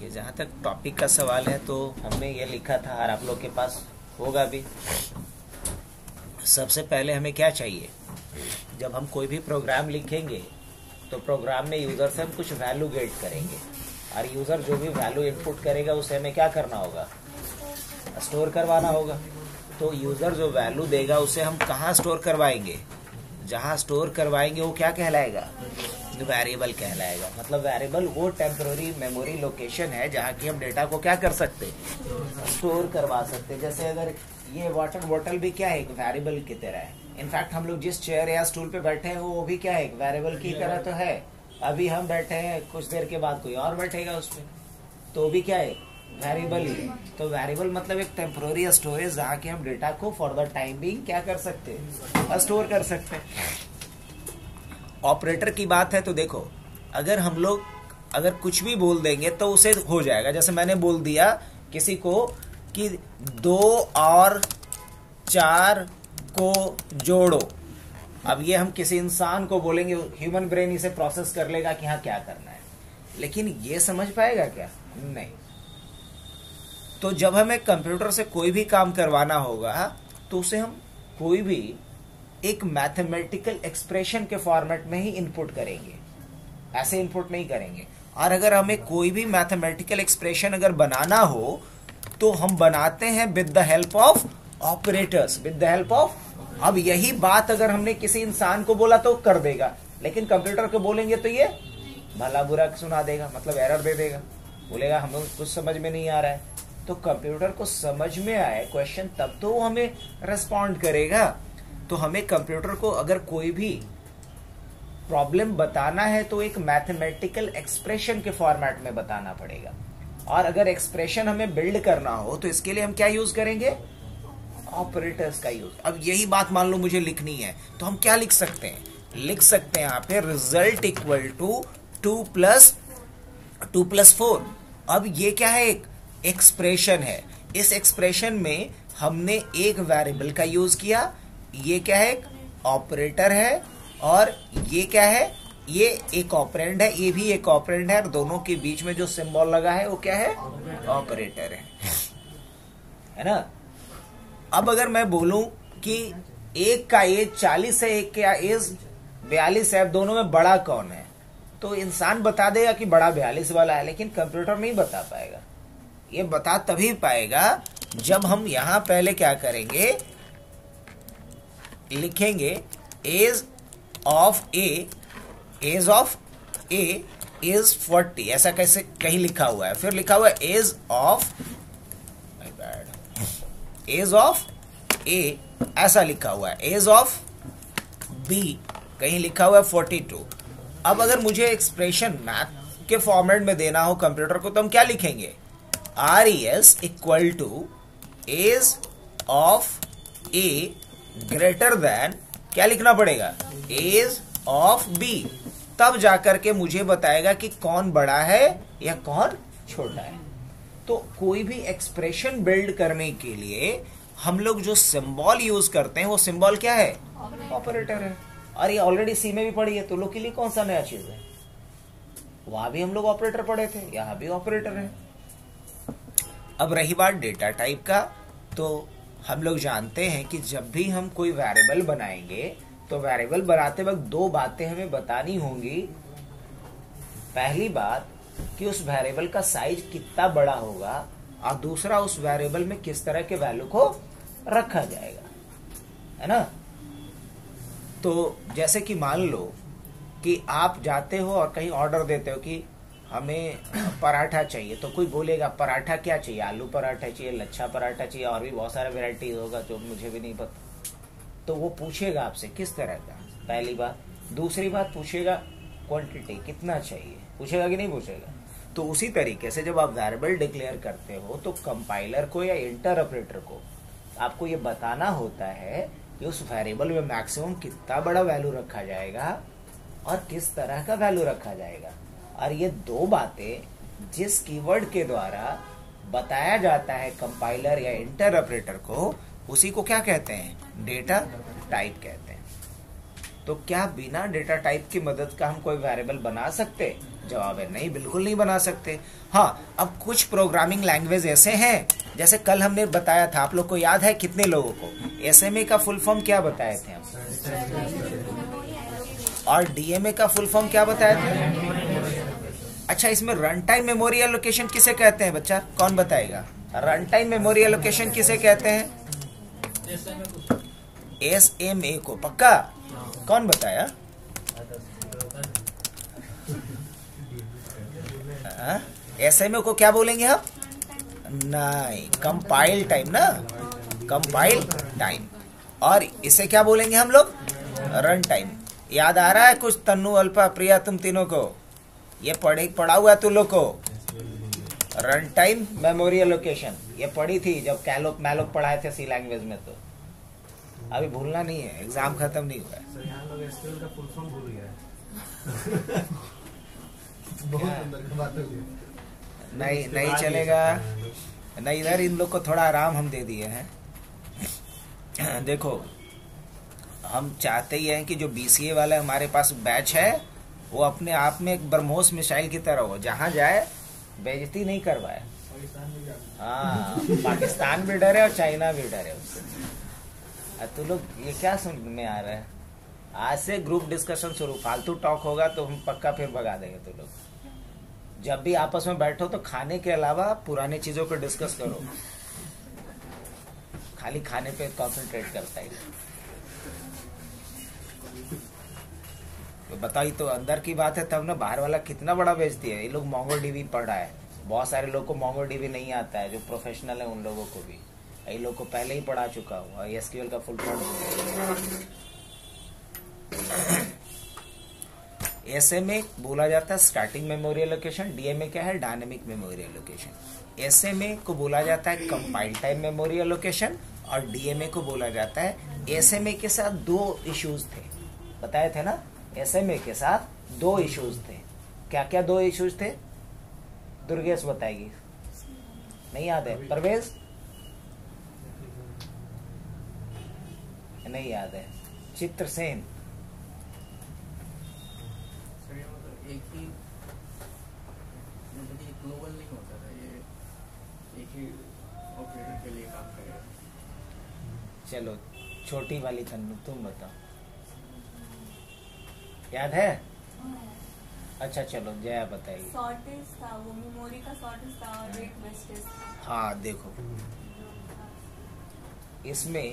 देखिए, जहाँ तक टॉपिक का सवाल है तो हमने ये लिखा था और आप लोग के पास होगा भी। सबसे पहले हमें क्या चाहिए, जब हम कोई भी प्रोग्राम लिखेंगे तो प्रोग्राम में यूज़र से हम कुछ वैल्यू गेट करेंगे और यूज़र जो भी वैल्यू इनपुट करेगा उसे हमें क्या करना होगा, स्टोर करवाना होगा। तो यूज़र जो वैल्यू देगा उसे हम कहाँ स्टोर करवाएंगे, जहाँ स्टोर करवाएंगे वो क्या कहलाएगा, वेरिएबल कहलाएगा। मतलब वेरिएबल वो टेम्पररी मेमोरी लोकेशन है जहाँ की हम डेटा को क्या कर सकते, स्टोर करवा सकते। जैसे अगर ये वाटर बॉटल भी क्या है, एक वेरिएबल की तरह है। इनफैक्ट हम लोग जिस चेयर या स्टूल पे बैठे हैं वो भी क्या है, एक वेरिएबल की तरह तो है। अभी हम बैठे हैं, कुछ देर के बाद कोई और बैठेगा उस पर, तो भी क्या है, वेरिएबल ही है। तो वेरिएबल मतलब एक टेम्पररी स्टोरेज जहाँ की हम डेटा को फॉर द टाइम बीइंग क्या कर सकते हैं, स्टोर कर सकते हैं। ऑपरेटर की बात है तो देखो, अगर हम लोग अगर कुछ भी बोल देंगे तो उसे हो जाएगा। जैसे मैंने बोल दिया किसी को कि 2 और 4 को जोड़ो, अब ये हम किसी इंसान को बोलेंगे, ह्यूमन ब्रेन इसे प्रोसेस कर लेगा कि हाँ क्या करना है, लेकिन ये समझ पाएगा क्या, नहीं। तो जब हमें कंप्यूटर से कोई भी काम करवाना होगा तो उसे हम कोई भी एक मैथमेटिकल एक्सप्रेशन के फॉर्मेट में ही इनपुट करेंगे, ऐसे इनपुट नहीं करेंगे। और अगर हमें कोई भी मैथमेटिकल एक्सप्रेशन अगर बनाना हो तो हम बनाते हैं with the help of operators, with the help of. अब यही बात अगर हमने किसी इंसान को बोला तो कर देगा, लेकिन कंप्यूटर को बोलेंगे तो ये भला बुरा सुना देगा, मतलब एरर दे देगा, बोलेगा हमें कुछ समझ में नहीं आ रहा है। तो कंप्यूटर को समझ में आए क्वेश्चन तब तो वो हमें रेस्पॉन्ड करेगा। तो हमें कंप्यूटर को अगर कोई भी प्रॉब्लम बताना है तो एक मैथमेटिकल एक्सप्रेशन के फॉर्मेट में बताना पड़ेगा। और अगर एक्सप्रेशन हमें बिल्ड करना हो तो इसके लिए हम क्या यूज करेंगे, ऑपरेटर्स का यूज। अब यही बात मान लो मुझे लिखनी है तो हम क्या लिख सकते हैं, लिख सकते हैं यहाँ पे रिजल्ट इक्वल टू 2 + 4। अब ये क्या है, एक एक्सप्रेशन है। इस एक्सप्रेशन में हमने एक वेरिएबल का यूज किया, ये क्या है, एक ऑपरेटर है, और ये क्या है, ये एक ऑपरेंड है, ये भी एक ऑपरेंड है, और दोनों के बीच में जो सिंबल लगा है वो क्या है, ऑपरेटर है ना। अब अगर मैं बोलूं कि एक का एज 40 है, एक का एज 42 है, दोनों में बड़ा कौन है, तो इंसान बता देगा कि बड़ा 42 वाला है, लेकिन कंप्यूटर नहीं बता पाएगा। ये बता तभी पाएगा जब हम यहां पहले क्या करेंगे, लिखेंगे एज ऑफ ए इज 40, ऐसा कैसे कहीं लिखा हुआ है। फिर लिखा हुआ है एज ऑफ ए, ऐसा लिखा हुआ है। एज ऑफ बी कहीं लिखा हुआ है 42। अब अगर मुझे एक्सप्रेशन मैथ के फॉर्मेट में देना हो कंप्यूटर को तो हम क्या लिखेंगे, RES equal to age of a greater than, क्या लिखना पड़ेगा, एज ऑफ बी। तब जाकर के मुझे बताएगा कि कौन बड़ा है या कौन छोटा है। तो कोई भी एक्सप्रेशन बिल्ड करने के लिए हम लोग जो सिंबल यूज करते हैं वो सिंबल क्या है, ऑपरेटर है। और ये ऑलरेडी सी में भी पढ़ी है, तो लोग के लिए कौन सा नया चीज है, वहां भी हम लोग ऑपरेटर पढ़े थे, यहाँ भी ऑपरेटर है। अब रही बात डेटा टाइप का, तो हम लोग जानते हैं कि जब भी हम कोई वेरिएबल बनाएंगे तो वेरिएबल बनाते वक्त 2 बातें हमें बतानी होंगी। पहली बात कि उस वेरिएबल का साइज कितना बड़ा होगा, और दूसरा उस वेरिएबल में किस तरह के वैल्यू को रखा जाएगा, है ना। तो जैसे कि मान लो कि आप जाते हो और कहीं ऑर्डर देते हो कि हमें पराठा चाहिए, तो कोई बोलेगा पराठा क्या चाहिए, आलू पराठा चाहिए, लच्छा पराठा चाहिए, और भी बहुत सारे वेराइटीज होगा जो मुझे भी नहीं पता। तो वो पूछेगा आपसे किस तरह का, पहली बात। दूसरी बात पूछेगा क्वांटिटी कितना चाहिए, पूछेगा कि नहीं पूछेगा। तो उसी तरीके से जब आप वेरिएबल डिक्लेयर करते हो तो कंपाइलर को या इंटरप्रेटर को आपको ये बताना होता है कि उस वेरिएबल में मैक्सिमम कितना बड़ा वैल्यू रखा जाएगा और किस तरह का वैल्यू रखा जाएगा। और ये 2 बातें जिस कीवर्ड के द्वारा बताया जाता है कंपाइलर या इंटरप्रेटर को, उसी को क्या कहते हैं, डेटा टाइप कहते हैं। तो क्या बिना डेटा टाइप की मदद का हम कोई वेरिएबल बना सकते? जवाब है नहीं, बिल्कुल नहीं बना सकते। हाँ, अब कुछ प्रोग्रामिंग लैंग्वेज ऐसे हैं, जैसे कल हमने बताया था, आप लोग को याद है कितने लोगों को एसएमए का फुल फॉर्म क्या बताए थे हम, और डीएमए का फुल फॉर्म क्या बताए थे? अच्छा, इसमें रन टाइम मेमोरी एलोकेशन किसे कहते हैं बच्चा, कौन बताएगा? रन टाइम मेमोरी एलोकेशन किसे कहते हैं? एसएमए को। पक्का? कौन बताया? एसएमए को क्या बोलेंगे हम? नहीं, कंपाइल टाइम ना, कंपाइल टाइम। और इसे क्या बोलेंगे हम लोग? Run time. याद आ रहा है कुछ तन्नू, अल्फा, प्रिया, तुम तीनों को ये पढ़ा हुआ तुम लोग को? रन टाइम मेमोरी एलोकेशन ये पढ़ी थी जब कैलोक मैलोक पढ़ाए थे सी लैंग्वेज में, तो अभी भूलना नहीं है, एग्जाम खत्म नहीं हुआ है। यहाँ लोग एसक्यूएल का फुल फॉर्म भूल गया है। बहुत अंदर की बात होगी। नहीं चलेगा, नहीं इधर इन लोग को थोड़ा आराम हम दे दिए हैं। देखो, हम चाहते ही हैं कि जो बीसीए वाले हमारे पास बैच है वो अपने आप में एक ब्रह्मोस मिसाइल की तरह हो, जहां जाए बेइज्जती नहीं करवाए। हाँ, पाकिस्तान भी डरे और चाइना भी डरे उससे। तो लोग ये क्या सुन में आ रहा है? आज से ग्रुप डिस्कशन शुरू, फालतू टॉक होगा तो हम पक्का फिर भगा देंगे। तो लोग जब भी आपस में बैठो तो खाने के अलावा पुरानी चीजों को डिस्कस करो, खाली खाने पे कंसंट्रेट करता है। तो बताइए, तो अंदर की बात है तब ना, बाहर वाला कितना बड़ा बेचती है। ये लोग मोंगोडीबी पढ़ा है, बहुत सारे लोग को मोंगोडीबी नहीं आता है, जो प्रोफेशनल है उन लोगों को भी। ये लोग को पहले ही पढ़ा चुका हूँ। एसक्यूएल का फुल फॉर्म एसएमए बोला जाता है स्टैटिक मेमोरी एलोकेशन, डीएमए क्या है? Dynamic memory allocation. एसएमए को बोला जाता है कंपाइल टाइम मेमोरी एलोकेशन, और डीएमए को बोला जाता है। एसएमए के साथ दो इश्यूज थे, बताए थे ना? एसएमए के साथ दो इश्यूज थे। क्या क्या दो इश्यूज थे? दुर्गेश बताएगी, नहीं याद है? परवेज नहीं याद है? चित्रसेन? एक ही मतलब ये ग्लोबल नहीं होता था, ये एक ही ऑपरेटर के लिए काम करेगा। चलो, छोटी वाली तन्नू तुम बताओ, याद है? अच्छा चलो, जया बताइए। शॉर्टेज था वो, मेमोरी का शॉर्टेज था और रेट वेस्टेज था। हाँ देखो, इसमें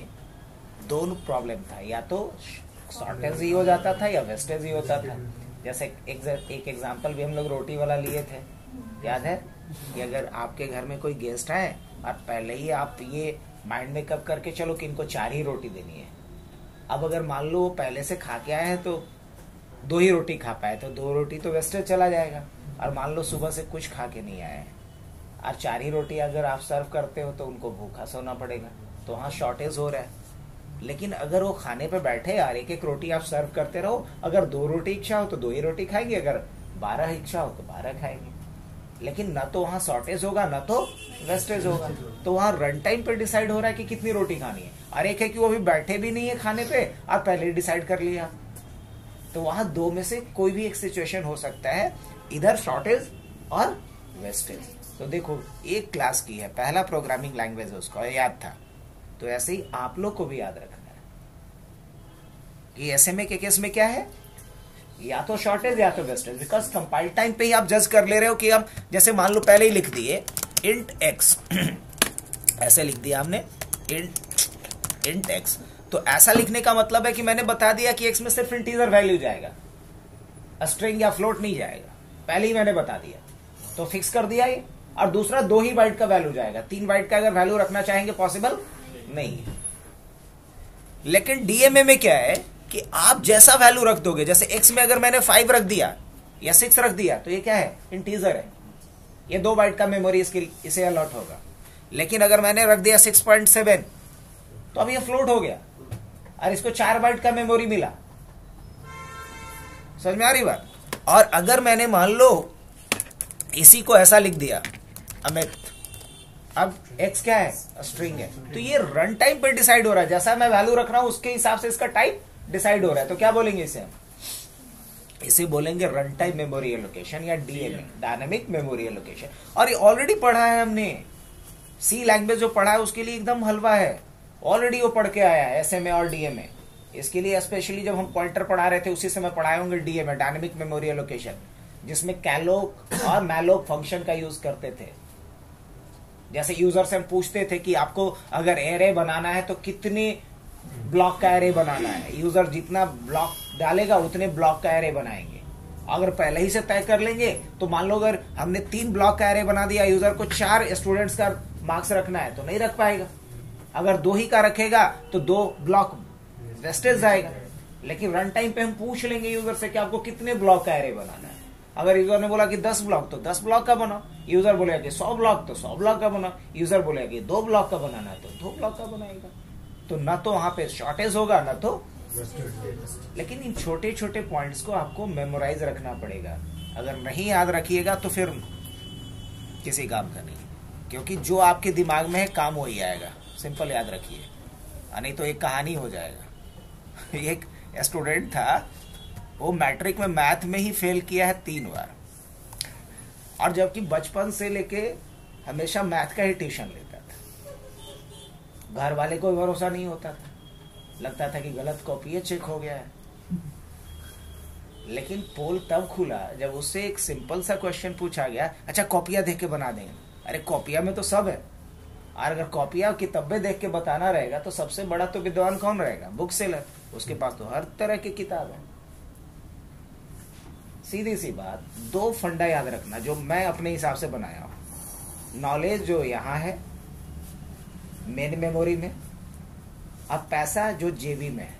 दोनों प्रॉब्लम था, या तो शॉर्टेज ही हो जाता था या वेस्टेज ही होता था। जैसे एक एग्जांपल भी हम लोग रोटी वाला लिए थे, याद है? कि अगर आपके घर में कोई गेस्ट आए और पहले ही आप ये माइंड मेकअप करके चलो कि इनको 4 ही रोटी देनी है। अब अगर मान लो वो पहले से खा के आए हैं तो 2 ही रोटी खा पाए, तो 2 रोटी तो वेस्टेज चला जाएगा। और मान लो सुबह से कुछ खा के नहीं आए हैं और 4 ही रोटी अगर आप सर्व करते हो तो उनको भूखा सोना पड़ेगा, तो वहाँ शॉर्टेज हो रहा है। लेकिन अगर वो खाने पे बैठे यार, एक एक रोटी आप सर्व करते रहो, अगर 2 रोटी इच्छा हो तो 2 ही रोटी खाएंगे, अगर 12 इच्छा हो तो 12 खाएंगे। लेकिन ना तो वहाँ शॉर्टेज होगा ना तो वेस्टेज होगा। तो वहाँ रन टाइम पे डिसाइड हो रहा है कि कितनी रोटी खानी है, और एक है कि वो अभी बैठे भी नहीं है खाने पे, आप पहले ही डिसाइड कर लिया। तो वहाँ 2 में से कोई भी एक सिचुएशन हो सकता है, इधर शॉर्टेज और वेस्टेज। तो देखो, एक क्लास की है, पहला प्रोग्रामिंग लैंग्वेज है, उसको याद था। तो ऐसे ही आप लोग को भी याद रखना है कि एसएमए के केस में क्या है, या तो शॉर्टेज या तो वेस्टेज। बिकॉज कंपाइल टाइम पे ही आप जज कर ले रहे हो कि हम, जैसे मान लो पहले ही लिख दिए इंट एक्स ऐसे लिख दिया हमने इंट एक्स, तो ऐसा लिखने का मतलब है कि मैंने बता दिया कि एक्स में सिर्फ इंटीजर वैल्यू जाएगा, स्ट्रिंग या फ्लोट नहीं जाएगा, पहले ही मैंने बता दिया। तो फिक्स कर दिया ये। और दूसरा 2 ही बाइट का वैल्यू जाएगा, 3 बाइट का अगर वैल्यू रखना चाहेंगे पॉसिबल नहीं है। लेकिन डीएमए में क्या है कि आप जैसा वैल्यू रख दोगे, जैसे एक्स में अगर मैंने 5 रख दिया या 6 रख दिया तो ये क्या है, इंटीजर है, ये 2 बाइट का मेमोरी इसे अलॉट होगा। लेकिन अगर मैंने रख दिया 6.7 तो अब ये फ्लोट हो गया और इसको 4 बाइट का मेमोरी मिला। समझ में आ रही बात? और अगर मैंने मान लो इसी को ऐसा लिख दिया अमित, अब x क्या है, स्ट्रिंग है, तो ये रन टाइम पे डिसाइड हो रहा है, जैसा मैं वैल्यू रख रहा हूं उसके हिसाब से इसका टाइप डिसाइड हो रहा है। तो क्या बोलेंगे इसे हम? इसे बोलेंगे रन टाइम मेमोरी एलोकेशन या डीएमए, डायनामिक मेमोरी एलोकेशन। और ये ऑलरेडी पढ़ा है हमने, सी लैंग्वेज जो पढ़ा है उसके लिए एकदम हलवा है, ऑलरेडी वो पढ़ के आया है एसएमए और डीएमए। इसके लिए स्पेशली जब हम पॉइंटर पढ़ा रहे थे उसी समय पढ़ाए होंगे डीएमए, डायनामिक मेमोरी एलोकेशन, जिसमें कैलोक और मैलोक फंक्शन का यूज करते थे। जैसे यूजर से हम पूछते थे कि आपको अगर एरे बनाना है तो कितने ब्लॉक का एरे बनाना है, यूजर जितना ब्लॉक डालेगा उतने ब्लॉक का एरे बनाएंगे। अगर पहले ही से तय कर लेंगे तो मान लो अगर हमने 3 ब्लॉक का एरे बना दिया, यूजर को 4 स्टूडेंट्स का मार्क्स रखना है तो नहीं रख पाएगा। अगर 2 ही का रखेगा तो 2 ब्लॉक वेस्टेज जाएगा। लेकिन रन टाइम पे हम पूछ लेंगे यूजर से कि आपको कितने ब्लॉक का एरे बनाना है। अगर यूजर ने बोला कि 10 ब्लॉक तो 10 ब्लॉक का बनाओ, यूजर बोलेगा कि 100 ब्लॉक तो 100 ब्लॉक का बनाओ, यूजर बोलेगा कि 2 ब्लॉक का बनाना है तो 2 ब्लॉक का बनाएगा। तो ना तो वहां पे शॉर्टेज होगा ना तो। लेकिन इन छोटे छोटे पॉइंट्स को आपको मेमोराइज रखना पड़ेगा। अगर नहीं याद रखिएगा तो फिर किसी काम का नहीं, क्योंकि जो आपके दिमाग में है काम वही आएगा। सिंपल याद रखिए, नहीं तो एक कहानी हो जाएगा। एक स्टूडेंट था, वो मैट्रिक में मैथ में ही फेल किया है 3 बार, और जबकि बचपन से लेके हमेशा मैथ का ही ट्यूशन लेता था। घर वाले को भरोसा नहीं होता था, लगता था कि गलत कॉपी चेक हो गया है। लेकिन पोल तब खुला जब उससे एक सिंपल सा क्वेश्चन पूछा गया, अच्छा कॉपियां देख के बना देंगे। अरे कॉपियां में तो सब है, और अगर कॉपियां किताबें देख के बताना रहेगा तो सबसे बड़ा तो विद्वान कौन रहेगा? Book seller. उसके पास तो हर तरह की किताब है। सीधी सी बात, 2 फंडा याद रखना जो मैं अपने हिसाब से बनाया हूं। नॉलेज जो यहाँ है मेन मेमोरी में, अब पैसा जो जेबी में है।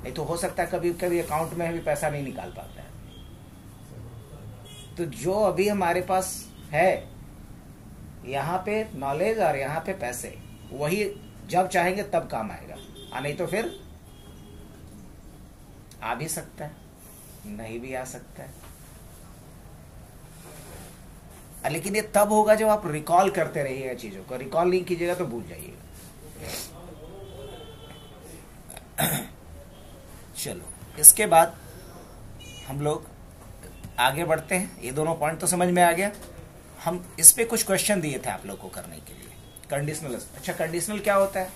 नहीं तो हो सकता है कभी कभी अकाउंट में भी पैसा नहीं निकाल पाता है। तो जो अभी हमारे पास है यहाँ पे नॉलेज और यहाँ पे पैसे, वही जब चाहेंगे तब काम आएगा, और नहीं तो फिर आ भी सकता है, नहीं भी आ सकता है। लेकिन ये तब होगा जब आप रिकॉल करते रहिएगा चीजों को। रिकॉल नहीं कीजिएगा तो भूल जाइएगा। चलो, इसके बाद हम लोग आगे बढ़ते हैं। ये दोनों पॉइंट तो समझ में आ गया। हम इस पे कुछ क्वेश्चन दिए थे आप लोग को करने के लिए। कंडीशनल, अच्छा कंडीशनल क्या होता है?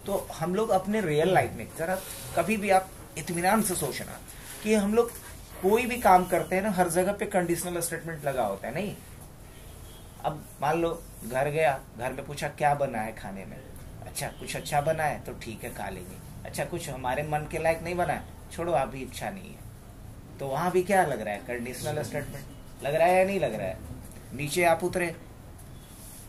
तो हम लोग अपने रियल लाइफ में जरा कभी भी आप इत्मीनान से सोचना कि हम लोग कोई भी काम करते हैं ना, हर जगह पे कंडीशनल स्टेटमेंट लगा होता है। नहीं, अब मान लो घर गया, घर में पूछा क्या बना है खाने में, अच्छा कुछ अच्छा बना है तो ठीक है खा लेंगे, अच्छा कुछ हमारे मन के लायक नहीं बना है, छोड़ो अभी इच्छा नहीं है। तो वहां भी क्या लग रहा है? कंडीशनल स्टेटमेंट लग रहा है या नहीं लग रहा है? नीचे आप उतरे,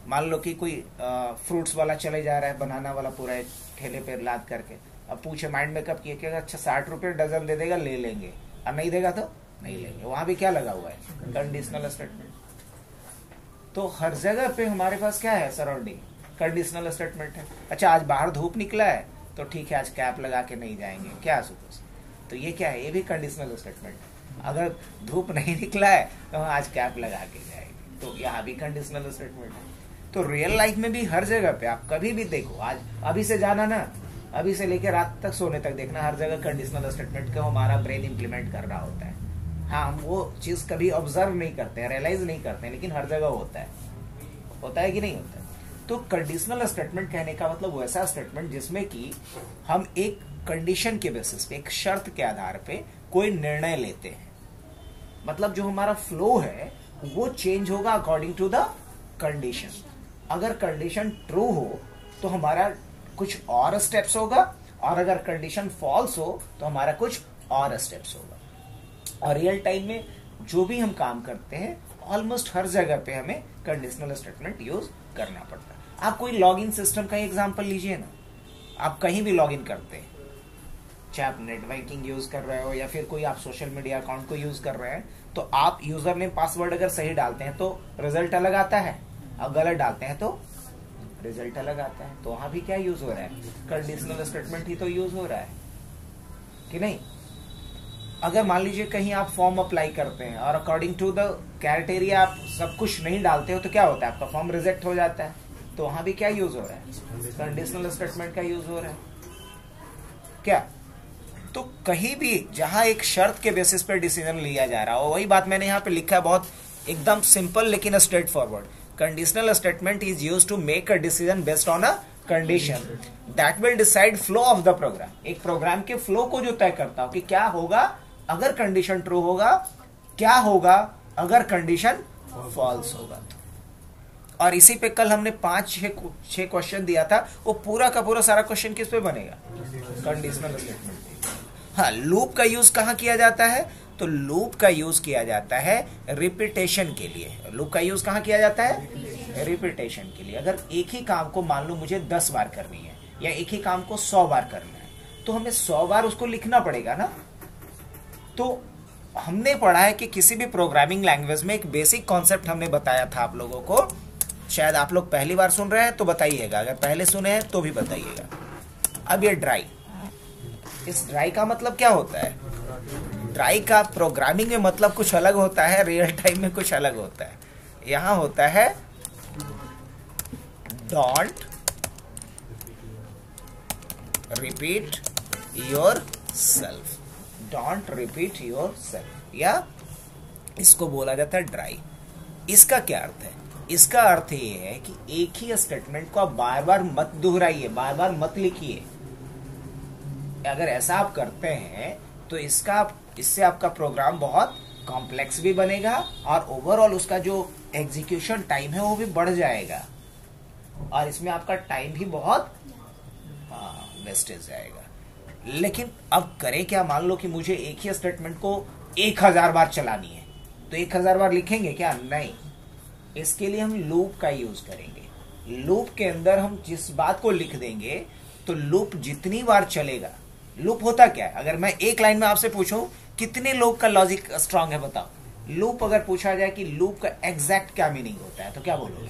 मान लो कि कोई फ्रूट्स वाला चले जा रहा है, बनाना वाला पूरा ठेले पे लाद करके। अब पूछे माइंड मेकअप किए कि अच्छा 60 रुपए डजन दे देगा ले लेंगे, और नहीं देगा तो नहीं लेंगे। वहां भी क्या लगा हुआ है? Conditional statement. तो हर जगह पे हमारे पास क्या है? सराउंडिंग कंडीशनल स्टेटमेंट है। अच्छा आज बाहर धूप निकला है तो ठीक है आज कैप लगा के नहीं जाएंगे, क्या सुपोज? तो ये क्या है? ये भी कंडीशनल स्टेटमेंट है। अगर धूप नहीं निकला है तो हम आज कैप लगा के जाएंगे, तो यहाँ भी कंडीशनल स्टेटमेंट है। तो रियल लाइफ में भी हर जगह पे आप कभी भी देखो, आज अभी से जाना ना, अभी से लेकर रात तक सोने तक देखना, हर जगह कंडीशनल स्टेटमेंट का हमारा ब्रेन इंप्लीमेंट कर रहा होता है। हाँ, हम वो चीज कभी ऑब्जर्व नहीं करते हैं, रियलाइज नहीं करते हैं, लेकिन हर जगह होता है। होता है कि नहीं होता है? तो कंडीशनल स्टेटमेंट कहने का मतलब वैसा स्टेटमेंट जिसमें कि हम एक कंडीशन के बेसिस पे, एक शर्त के आधार पे कोई निर्णय लेते हैं। मतलब जो हमारा फ्लो है वो चेंज होगा अकॉर्डिंग टू द कंडीशन। अगर कंडीशन ट्रू हो तो हमारा कुछ और स्टेप्स होगा, और अगर कंडीशन फॉल्स हो तो हमारा कुछ और स्टेप्स होगा। और रियल टाइम में जो भी हम काम करते हैं ऑलमोस्ट हर जगह पे हमें कंडीशनल स्टेटमेंट यूज करना पड़ता है। आप कोई लॉगिन सिस्टम का एग्जांपल लीजिए ना, आप कहीं भी लॉगिन करते हैं, चाहे आप नेट बैंकिंग यूज कर रहे हो या फिर कोई आप सोशल मीडिया अकाउंट को यूज कर रहे हैं, तो आप यूजर नेम पासवर्ड अगर सही डालते हैं तो रिजल्ट अलग आता है, और गलत डालते हैं तो रिजल्ट अलग आता है। तो वहां भी क्या यूज हो रहा है? कंडीशनल स्टेटमेंट ही तो यूज हो रहा है कि नहीं? अगर मान लीजिए कहीं आप फॉर्म अप्लाई करते हैं और अकॉर्डिंग टू द क्राइटेरिया आप सब कुछ नहीं डालते हो तो क्या होता है? आपका फॉर्म रिजेक्ट हो जाता है। तो वहां भी क्या यूज हो रहा है? कंडीशनल स्टेटमेंट का यूज हो रहा है क्या? तो कहीं भी जहां एक शर्त के बेसिस पे डिसीजन लिया जा रहा हो, वही बात मैंने यहाँ पे लिखा है, बहुत एकदम सिंपल लेकिन straightforward. Conditional statement is used to make a decision based on a condition that will decide flow of the program. एक प्रोग्राम के फ्लो को जो तय करता हो कि क्या होगा अगर कंडीशन ट्रू होगा, क्या होगा अगर कंडीशन फॉल्स होगा. और इसी पे कल हमने 5-6 क्वेश्चन दिया था. वो पूरा का पूरा सारा क्वेश्चन किस पे बनेगा? Conditional statement. हाँ, लूप का यूज कहाँ किया जाता है? तो लूप का यूज किया जाता है रिपीटेशन के लिए. लूप का यूज कहाँ किया जाता है? रिपीटेशन के लिए. अगर एक ही काम को मान लो मुझे 10 बार करनी है या एक ही काम को 100 बार करना है, तो हमें 100 बार उसको लिखना पड़ेगा ना. तो हमने पढ़ा है कि किसी भी प्रोग्रामिंग लैंग्वेज में एक बेसिक कॉन्सेप्ट हमने बताया था आप लोगों को. शायद आप लोग पहली बार सुन रहे हैं तो बताइएगा, अगर पहले सुने हैं तो भी बताइएगा. अब ये ड्राई, इस ड्राई का मतलब क्या होता है? ड्राई का प्रोग्रामिंग में मतलब कुछ अलग होता है, रियल टाइम में कुछ अलग होता है. यहां होता है don't repeat your self. Don't repeat your self, या इसको बोला जाता है ड्राई. इसका क्या अर्थ है? इसका अर्थ ये है कि एक ही स्टेटमेंट को आप बार बार मत दोहराइए, बार बार मत लिखिए. अगर ऐसा आप करते हैं तो इससे आपका प्रोग्राम बहुत कॉम्प्लेक्स भी बनेगा और ओवरऑल उसका जो एग्जीक्यूशन टाइम है वो भी बढ़ जाएगा और इसमें आपका टाइम भी बहुत वेस्टेज जाएगा. लेकिन अब करें क्या? मान लो कि मुझे एक ही स्टेटमेंट को 1000 बार चलानी है, तो 1000 बार लिखेंगे क्या? नहीं. इसके लिए हम लूप का यूज करेंगे. लूप के अंदर हम जिस बात को लिख देंगे तो लूप जितनी बार चलेगा. लूप होता क्या है? अगर मैं एक लाइन में आपसे पूछूं कितने लूप का लॉजिक स्ट्रांग है बताओ. लूप अगर पूछा जाए कि लूप का एग्जैक्ट क्या मीनिंग होता है तो क्या बोलोगे?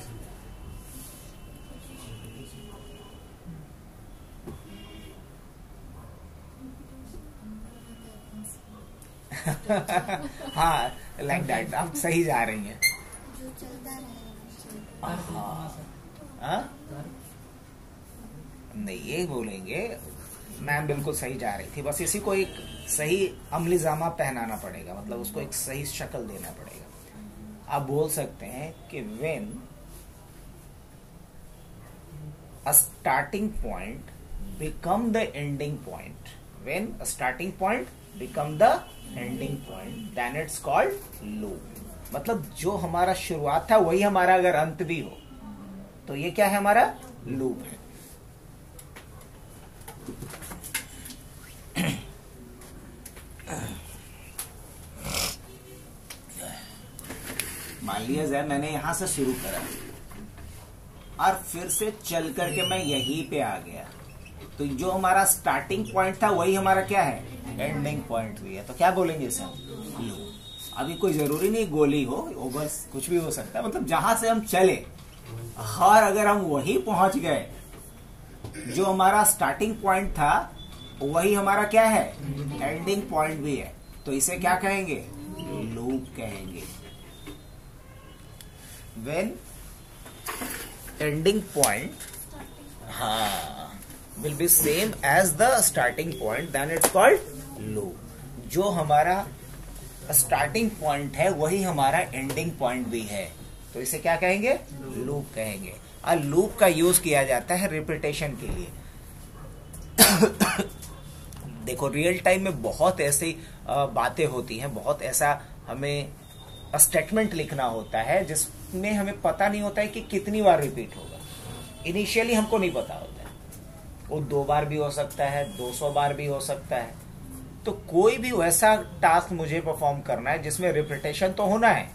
हाँ, लाइक दैट. आप सही जा रही हैं. हाँ, नहीं ये बोलेंगे. मैम बिल्कुल सही जा रही थी, बस इसी को एक सही अमली जामा पहनाना पड़ेगा, मतलब उसको एक सही शक्ल देना पड़ेगा. आप बोल सकते हैं कि when a starting point become the ending point, when a starting point become the ending point, then it's called loop. मतलब जो हमारा शुरुआत था वही हमारा अगर अंत भी हो तो ये क्या है? हमारा लूप है. मान लिया जाए मैंने यहां से शुरू करा और फिर से चल करके मैं यहीं पे आ गया, तो जो हमारा स्टार्टिंग पॉइंट था वही हमारा क्या है? एंडिंग पॉइंट भी है. तो क्या बोलेंगे इसे? लूप. अभी कोई जरूरी नहीं गोली हो, बस कुछ भी हो सकता है. मतलब जहां से हम चले और अगर हम वहीं पहुंच गए, जो हमारा स्टार्टिंग पॉइंट था वही हमारा क्या है? एंडिंग पॉइंट भी है. तो इसे क्या कहेंगे? लूप कहेंगे. When ending point will be same as the starting point, then it's called loop. जो हमारा स्टार्टिंग पॉइंट है वही हमारा एंडिंग पॉइंट भी है, तो इसे क्या कहेंगे? लूप कहेंगे. और लूप का यूज किया जाता है रिपीटेशन के लिए. देखो रियल टाइम में बहुत ऐसी बातें होती हैं, बहुत ऐसा हमें स्टेटमेंट लिखना होता है जिसमें हमें पता नहीं होता है कि कितनी बार रिपीट होगा. इनिशियली हमको नहीं पता होता है, वो 2 बार भी हो सकता है, 200 बार भी हो सकता है. तो कोई भी वैसा टास्क मुझे परफॉर्म करना है जिसमें रिपीटेशन तो होना है,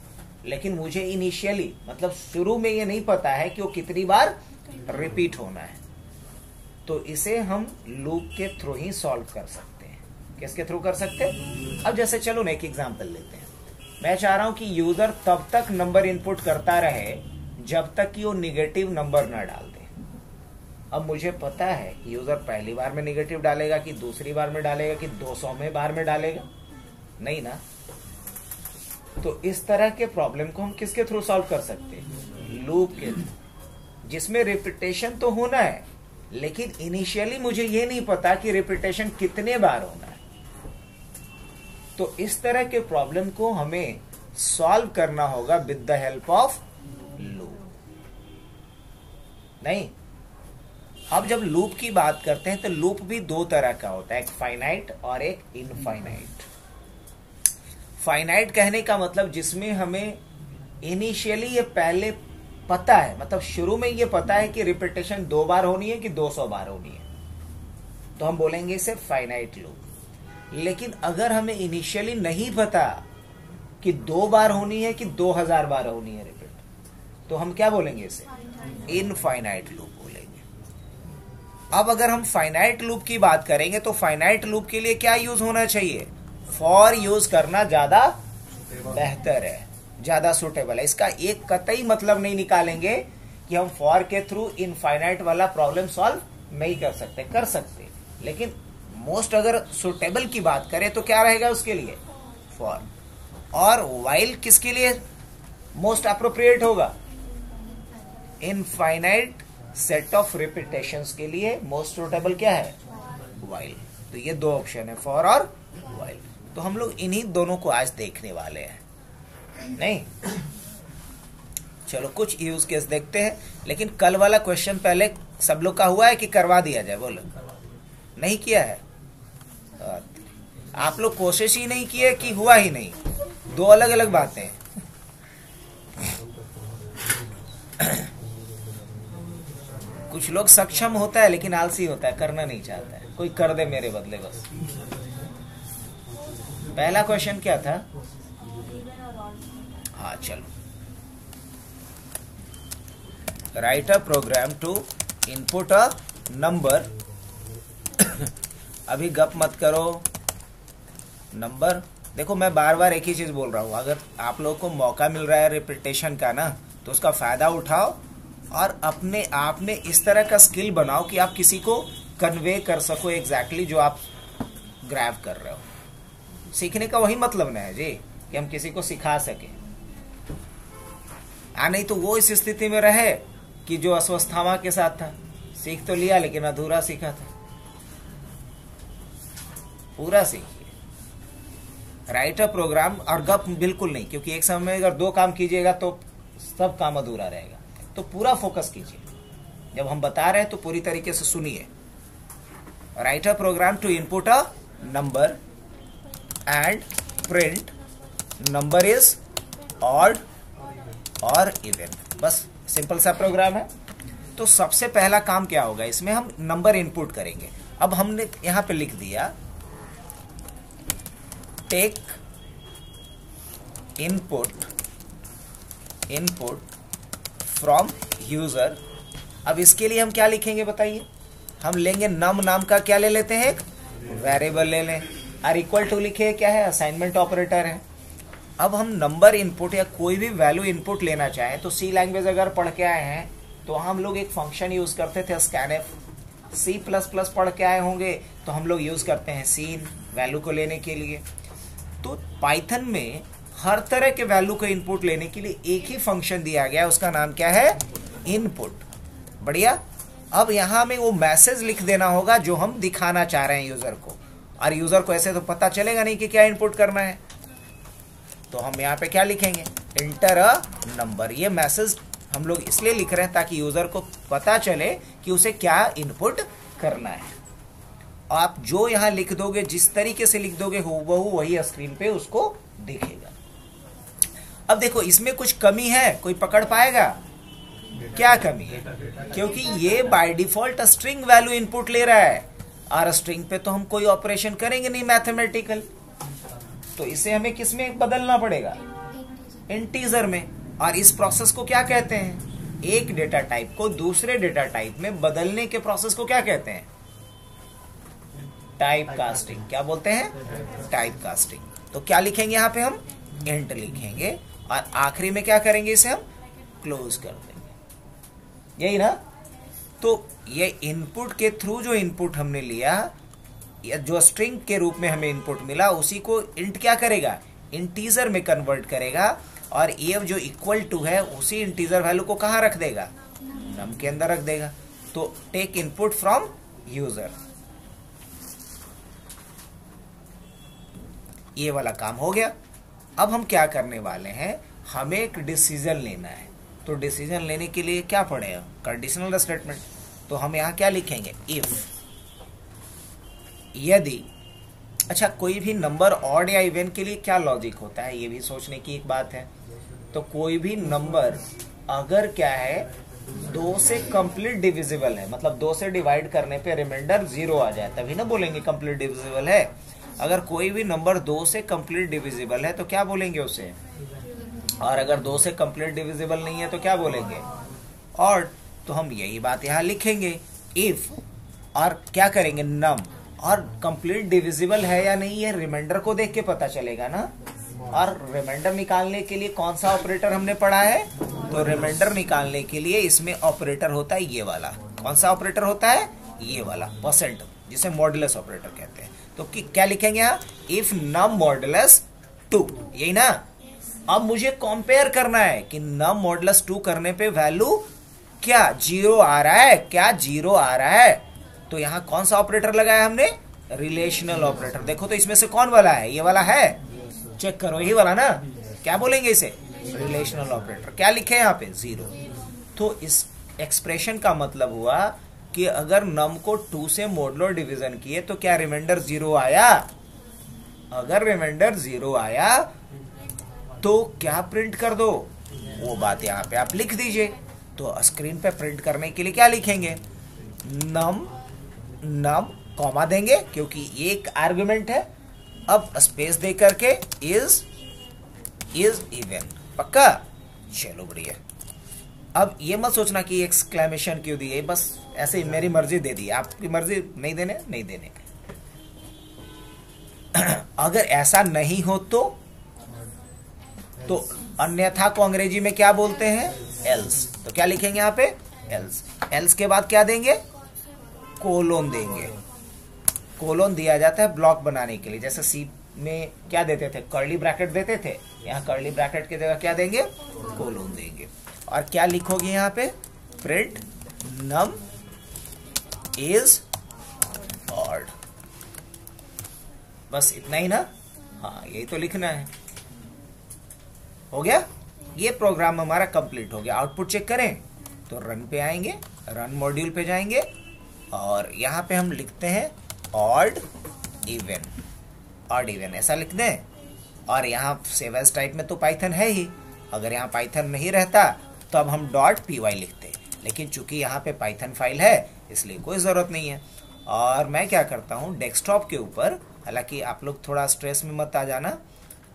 लेकिन मुझे इनिशियली मतलब शुरू में ये नहीं पता है कि वो कितनी बार रिपीट होना है, तो इसे हम लूप के थ्रू ही सॉल्व कर सकते हैं. किसके थ्रू कर सकते हैं? अब जैसे चलो ना एक एग्जांपल लेते हैं. मैं चाह रहा हूं कि यूजर तब तक नंबर इनपुट करता रहे जब तक कि वो निगेटिव नंबर न डाल दे. अब मुझे पता है कि यूजर पहली बार में निगेटिव डालेगा कि दूसरी बार में डालेगा कि 200 बार में डालेगा, नहीं ना. तो इस तरह के प्रॉब्लम को हम किसके थ्रू सॉल्व कर सकते हैं? लूप के थ्रू, जिसमें रिपीटेशन तो होना है लेकिन इनिशियली मुझे ये नहीं पता कि रिपीटेशन कितने बार होना है. तो इस तरह के प्रॉब्लम को हमें सॉल्व करना होगा with the help of loop. नहीं, अब जब लूप की बात करते हैं तो लूप भी दो तरह का होता है, एक फाइनाइट और एक इनफाइनाइट। फाइनाइट कहने का मतलब जिसमें हमें इनिशियली ये पहले पता है, मतलब शुरू में ये पता है कि रिपीटेशन 2 बार होनी है कि 200 बार होनी है, तो हम बोलेंगे इसे फाइनाइट लूप। लेकिन अगर हमें इनिशियली नहीं पता कि 2 बार होनी है कि 2000 बार होनी है रिपीट, तो हम क्या बोलेंगे इसे? इनफाइनाइट लूप बोलेंगे। अब अगर हम फाइनाइट लूप की बात करेंगे तो फाइनाइट लूप के लिए क्या यूज होना चाहिए? फॉर यूज करना ज्यादा बेहतर है, ज्यादा सुटेबल है। इसका एक कतई मतलब नहीं निकालेंगे कि हम फॉर के थ्रू इनफाइनाइट वाला प्रॉब्लम सॉल्व नहीं कर सकते, कर सकते, लेकिन मोस्ट अगर सुटेबल की बात करें तो क्या रहेगा उसके लिए? फॉर। और वाइल किसके लिए मोस्ट अप्रोप्रिएट होगा? इनफाइनाइट सेट ऑफ रिपीटेशंस के लिए मोस्ट सुटेबल क्या है? वाइल। तो ये दो ऑप्शन है, फॉर और वाइल। तो हम लोग इन्हीं दोनों को आज देखने वाले हैं। नहीं, चलो कुछ यूज केस देखते हैं। लेकिन कल वाला क्वेश्चन पहले सब लोग का हुआ है कि करवा दिया जाए? बोलो, नहीं किया है? आप लोग कोशिश ही नहीं किए कि हुआ ही नहीं? दो अलग अलग बातें हैं। कुछ लोग सक्षम होता है लेकिन आलसी होता है, करना नहीं चाहता है। कोई कर दे मेरे बदले बस। पहला क्वेश्चन क्या था? हाँ चलो, write a program to input a number. अभी गप मत करो, नंबर देखो, मैं बार बार एक ही चीज बोल रहा हूं, अगर आप लोगों को मौका मिल रहा है रिपीटेशन का ना, तो उसका फायदा उठाओ और अपने आप में इस तरह का स्किल बनाओ कि आप किसी को कन्वे कर सको एग्जैक्टली जो आप ग्रैब कर रहे हो। सीखने का वही मतलब ना है जी, कि हम किसी को सिखा सके। नहीं तो वो इस स्थिति में रहे कि जो अस्वस्थामा के साथ था, सीख तो लिया लेकिन अधूरा सीखा था। पूरा सीखिए, राइट अ प्रोग्राम। और गप बिल्कुल नहीं, क्योंकि एक समय में अगर 2 काम कीजिएगा तो सब काम अधूरा रहेगा। तो पूरा फोकस कीजिए, जब हम बता रहे हैं तो पूरी तरीके से सुनिए। Write a program to input a number and print number is odd और इवन। बस सिंपल सा प्रोग्राम है। तो सबसे पहला काम क्या होगा, इसमें हम नंबर इनपुट करेंगे। अब हमने यहां पे लिख दिया टेक इनपुट फ्रॉम यूजर। अब इसके लिए हम क्या लिखेंगे बताइए? हम लेंगे नम नाम का क्या ले लेते हैं, एक वेरिएबल ले लें, और इक्वल टू लिखे क्या है? असाइनमेंट ऑपरेटर है। अब हम नंबर इनपुट या कोई भी वैल्यू इनपुट लेना चाहें तो सी लैंग्वेज अगर पढ़ के आए हैं तो हम लोग एक फंक्शन यूज करते थे स्कैनफ। C++ पढ़ के आए होंगे तो हम लोग यूज करते हैं सीन वैल्यू को लेने के लिए। तो पाइथन में हर तरह के वैल्यू को इनपुट लेने के लिए एक ही फंक्शन दिया गया है, उसका नाम क्या है? इनपुट। बढ़िया। अब यहां में वो मैसेज लिख देना होगा जो हम दिखाना चाह रहे हैं यूजर को, और यूजर को ऐसे तो पता चलेगा नहीं कि क्या इनपुट करना है। तो हम यहाँ पे क्या लिखेंगे? Inter a number. ये मैसेज हम लोग इसलिए लिख रहे हैं ताकि यूजर को पता चले कि उसे क्या इनपुट करना है। आप जो यहाँ लिख दोगे, जिस तरीके से लिख दोगे, हूबहू वही स्क्रीन पे उसको दिखेगा। अब देखो, इसमें कुछ कमी है, कोई पकड़ पाएगा? क्या कमी है? क्योंकि ये by default string value input ले रहा है, और स्ट्रिंग पे तो हम कोई ऑपरेशन करेंगे नहीं मैथमेटिकल, तो इसे हमें किस में बदलना पड़ेगा? इंटीजर में। और इस प्रोसेस को क्या कहते हैं? एक डेटा टाइप को दूसरे डेटा टाइप में बदलने के प्रोसेस को क्या कहते हैं? Type casting. क्या बोलते हैं? Type casting. तो क्या लिखेंगे यहाँ पे? हम इंट लिखेंगे, और आखिरी में क्या करेंगे? इसे हम क्लोज कर देंगे। यही ना? तो ये इनपुट के थ्रू जो इनपुट हमने लिया, या जो स्ट्रिंग के रूप में हमें इनपुट मिला, उसी को इंट क्या करेगा? इंटीजर में कन्वर्ट करेगा, और ये जो इक्वल टू है उसी इंटीजर वैल्यू को कहाँ रख देगा? नम के अंदर रख देगा। तो टेक इनपुट फ्रॉम यूजर। ये वाला काम हो गया। अब हम क्या करने वाले हैं, हमें एक डिसीजन लेना है। तो डिसीजन लेने के लिए क्या पड़ेगा, कंडीशनल स्टेटमेंट। तो हम यहाँ क्या लिखेंगे, इफ यदि, अच्छा कोई भी नंबर ऑड या इवन के लिए क्या लॉजिक होता है, ये भी सोचने की एक बात है। तो कोई भी नंबर अगर क्या है 2 से कंप्लीट डिविजिबल है, मतलब 2 से डिवाइड करने पे रिमाइंडर 0 आ जाए, तभी ना बोलेंगे कंप्लीट डिविजिबल है। अगर कोई भी नंबर 2 से कंप्लीट डिविजिबल है तो क्या बोलेंगे उसे, और अगर 2 से कंप्लीट डिविजिबल नहीं है तो क्या बोलेंगे, ऑड। तो हम यही बात यहाँ लिखेंगे, इफ, और क्या करेंगे, नम। और कंप्लीट डिविजिबल है या नहीं है रिमाइंडर को देख के पता चलेगा ना। और रिमाइंडर निकालने के लिए कौन सा ऑपरेटर हमने पढ़ा है, तो रिमाइंडर निकालने के लिए इसमें ऑपरेटर होता है ये वाला। कौन सा ऑपरेटर होता है, ये वाला परसेंट, जिसे मॉडुलस ऑपरेटर कहते हैं। तो क्या लिखेंगे यहाँ, इफ नम मॉडुलस 2, यही ना। अब मुझे कंपेयर करना है कि नम मॉडुलस 2 करने पे वैल्यू क्या 0 आ रहा है, क्या 0 आ रहा है। तो यहाँ कौन सा ऑपरेटर लगाया हमने, रिलेशनल ऑपरेटर। देखो तो इसमें से कौन वाला है, ये वाला है, चेक करो, यही वाला ना। क्या बोलेंगे इसे, रिलेशनल ऑपरेटर। क्या लिखे यहाँ पे, 0। तो इस एक्सप्रेशन का मतलब हुआ कि अगर नम को 2 से मॉडुलो डिवीजन किए तो क्या रिमाइंडर 0 आया। अगर रिमाइंडर 0 आया तो क्या प्रिंट कर दो, वो बात यहाँ पे आप लिख दीजिए। तो स्क्रीन पे प्रिंट करने के लिए क्या लिखेंगे, नम, नम कॉमा देंगे क्योंकि एक आर्गुमेंट है। अब स्पेस दे करके इज इवन, पक्का। चलो बढ़िया। अब ये मत सोचना कि एक्सक्लेमेशन क्यों दिए, बस ऐसे ही मेरी मर्जी दे दी, आपकी मर्जी नहीं देने नहीं देने। अगर ऐसा नहीं हो तो अन्यथा को अंग्रेजी में क्या बोलते हैं, एल्स। तो क्या लिखेंगे यहाँ पे, एल्स। एल्स के बाद क्या देंगे, कोलोन देंगे। कोलोन दिया जाता है ब्लॉक बनाने के लिए, जैसे सी में क्या देते थे, कर्ली ब्रैकेट देते थे। यहाँ कर्ली ब्रैकेट की जगह क्या देंगे, कोलोन देंगे। और क्या लिखोगे यहाँ पे, प्रिंट नम इज ऑड। बस इतना ही ना, हाँ यही तो लिखना है। हो गया, ये प्रोग्राम हमारा कंप्लीट हो गया। आउटपुट चेक करें तो रन पे आएंगे, रन मॉड्यूल पे जाएंगे और यहाँ पे हम लिखते हैं ऑड इवन, ऑड इवन ऐसा लिख दें। और यहाँ सेव एज टाइप में तो पाइथन है ही, अगर यहाँ पाइथन नहीं रहता तो अब हम .py लिखते, लेकिन चूंकि यहाँ पे पाइथन फाइल है इसलिए कोई ज़रूरत नहीं है। और मैं क्या करता हूँ डेस्कटॉप के ऊपर, हालांकि आप लोग थोड़ा स्ट्रेस में मत आ जाना,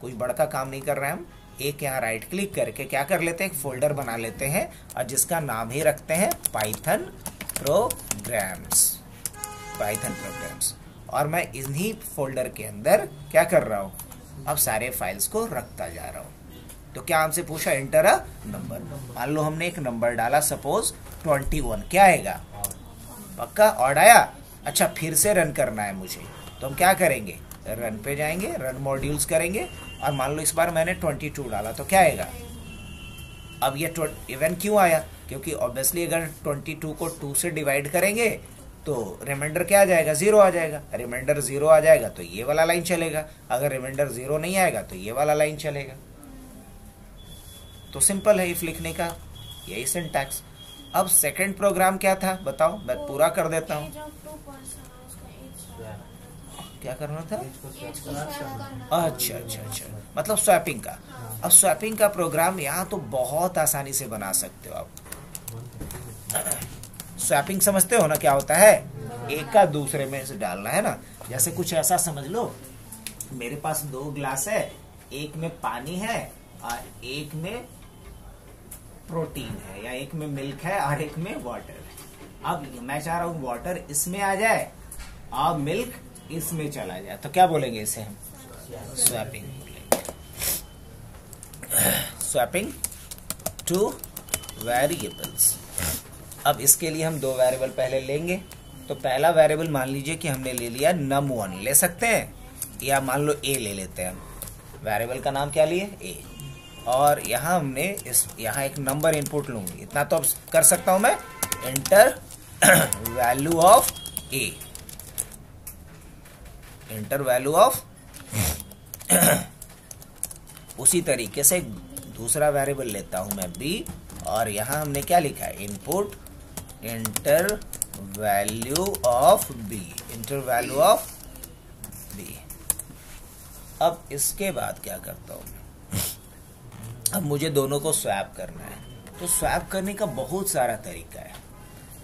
कुछ बड़का काम नहीं कर रहे हैं हम। एक यहाँ राइट क्लिक करके क्या कर लेते हैं, एक फोल्डर बना लेते हैं और जिसका नाम ही रखते हैं पाइथन प्रोग्राम्स, पाइथन प्रोग्राम्स। और मैं इन्हीं फोल्डर के अंदर क्या कर रहा हूँ, अब सारे फाइल्स को रखता जा रहा हूँ। तो क्या हमसे पूछा, एंटर अ नंबर। मान लो हमने एक नंबर डाला, सपोज 21, क्या आएगा, पक्का ऑड आया। अच्छा फिर से रन करना है मुझे, तो हम क्या करेंगे, रन पे जाएंगे, रन मॉड्यूल्स करेंगे और मान लो इस बार मैंने 22 डाला तो क्या आएगा। अब ये इवन क्यों आया, क्योंकि ऑब्वियसली अगर 22 को 2 से डिवाइड करेंगे तो रिमाइंडर क्या आ जाएगा, 0 आ जाएगा। रिमाइंडर 0 आ जाएगा तो ये वाला लाइन चलेगा, अगर रिमाइंडर 0 नहीं आएगा तो ये वाला लाइन चलेगा। तो सिंपल है इफ लिखने का, यही सिंटैक्स। अब सेकंड प्रोग्राम क्या था बताओ, मैं पूरा कर देता हूँ। क्या करना था, अच्छा अच्छा अच्छा, मतलब स्वैपिंग का। अब स्वैपिंग का प्रोग्राम यहाँ तो बहुत आसानी से बना सकते हो आप। स्वैपिंग समझते हो ना क्या होता है, एक का दूसरे में से डालना है ना। जैसे कुछ ऐसा समझ लो, मेरे पास 2 ग्लास है, एक में पानी है और एक में प्रोटीन है, या एक में मिल्क है और एक में वाटर है। अब मैं चाह रहा हूँ वाटर इसमें आ जाए और मिल्क इसमें चला जाए, तो क्या बोलेंगे इसे हम, स्वैपिंग बोलेंगे। Swapping two variables. अब इसके लिए हम 2 वेरिएबल पहले लेंगे। तो पहला वेरिएबल मान लीजिए कि हमने ले लिया num1, ले सकते हैं, या मान लो a ले लेते हैं हम। वेरिएबल का नाम क्या लिए, a। और यहाँ हमने यहाँ एक नंबर इनपुट लूंगी, इतना तो अब कर सकता हूं मैं, enter value of a, enter value of उसी तरीके से दूसरा वेरिएबल लेता हूं मैं b, और यहां हमने क्या लिखा है, input inter value of b, inter value of b। अब इसके बाद क्या करता हूं मैं, अब मुझे दोनों को स्वैप करना है। तो स्वैप करने का बहुत सारा तरीका है,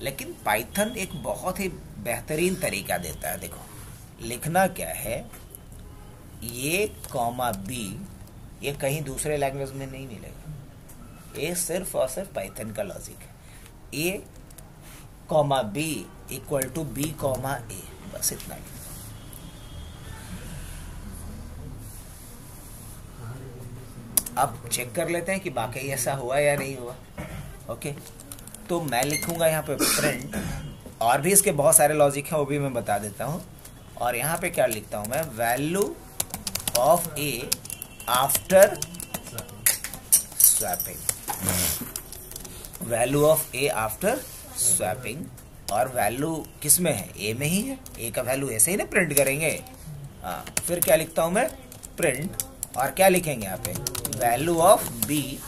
लेकिन पाइथन एक बहुत ही बेहतरीन तरीका देता है। देखो लिखना क्या है, ये कॉमा बी, ये कहीं दूसरे लैंग्वेज में नहीं मिलेगा, ये सिर्फ और सिर्फ पाइथन का लॉजिक है। A comma B equal to B comma A, बस इतना ही। अब चेक कर लेते हैं कि वाकई ऐसा हुआ या नहीं हुआ। ओके, तो मैं लिखूंगा यहाँ पे प्रिंट, और भी इसके बहुत सारे लॉजिक हैं, वो भी मैं बता देता हूँ। और यहाँ पे क्या लिखता हूँ मैं, value of A after swapping, value of A after swapping. और वैल्यू किस में है, ए में ही है, ए का वैल्यू ऐसे ही ना प्रिंट करेंगे। हाँ, फिर क्या लिखता हूँ मैं, प्रिंट, और क्या लिखेंगे यहाँ पे, value of B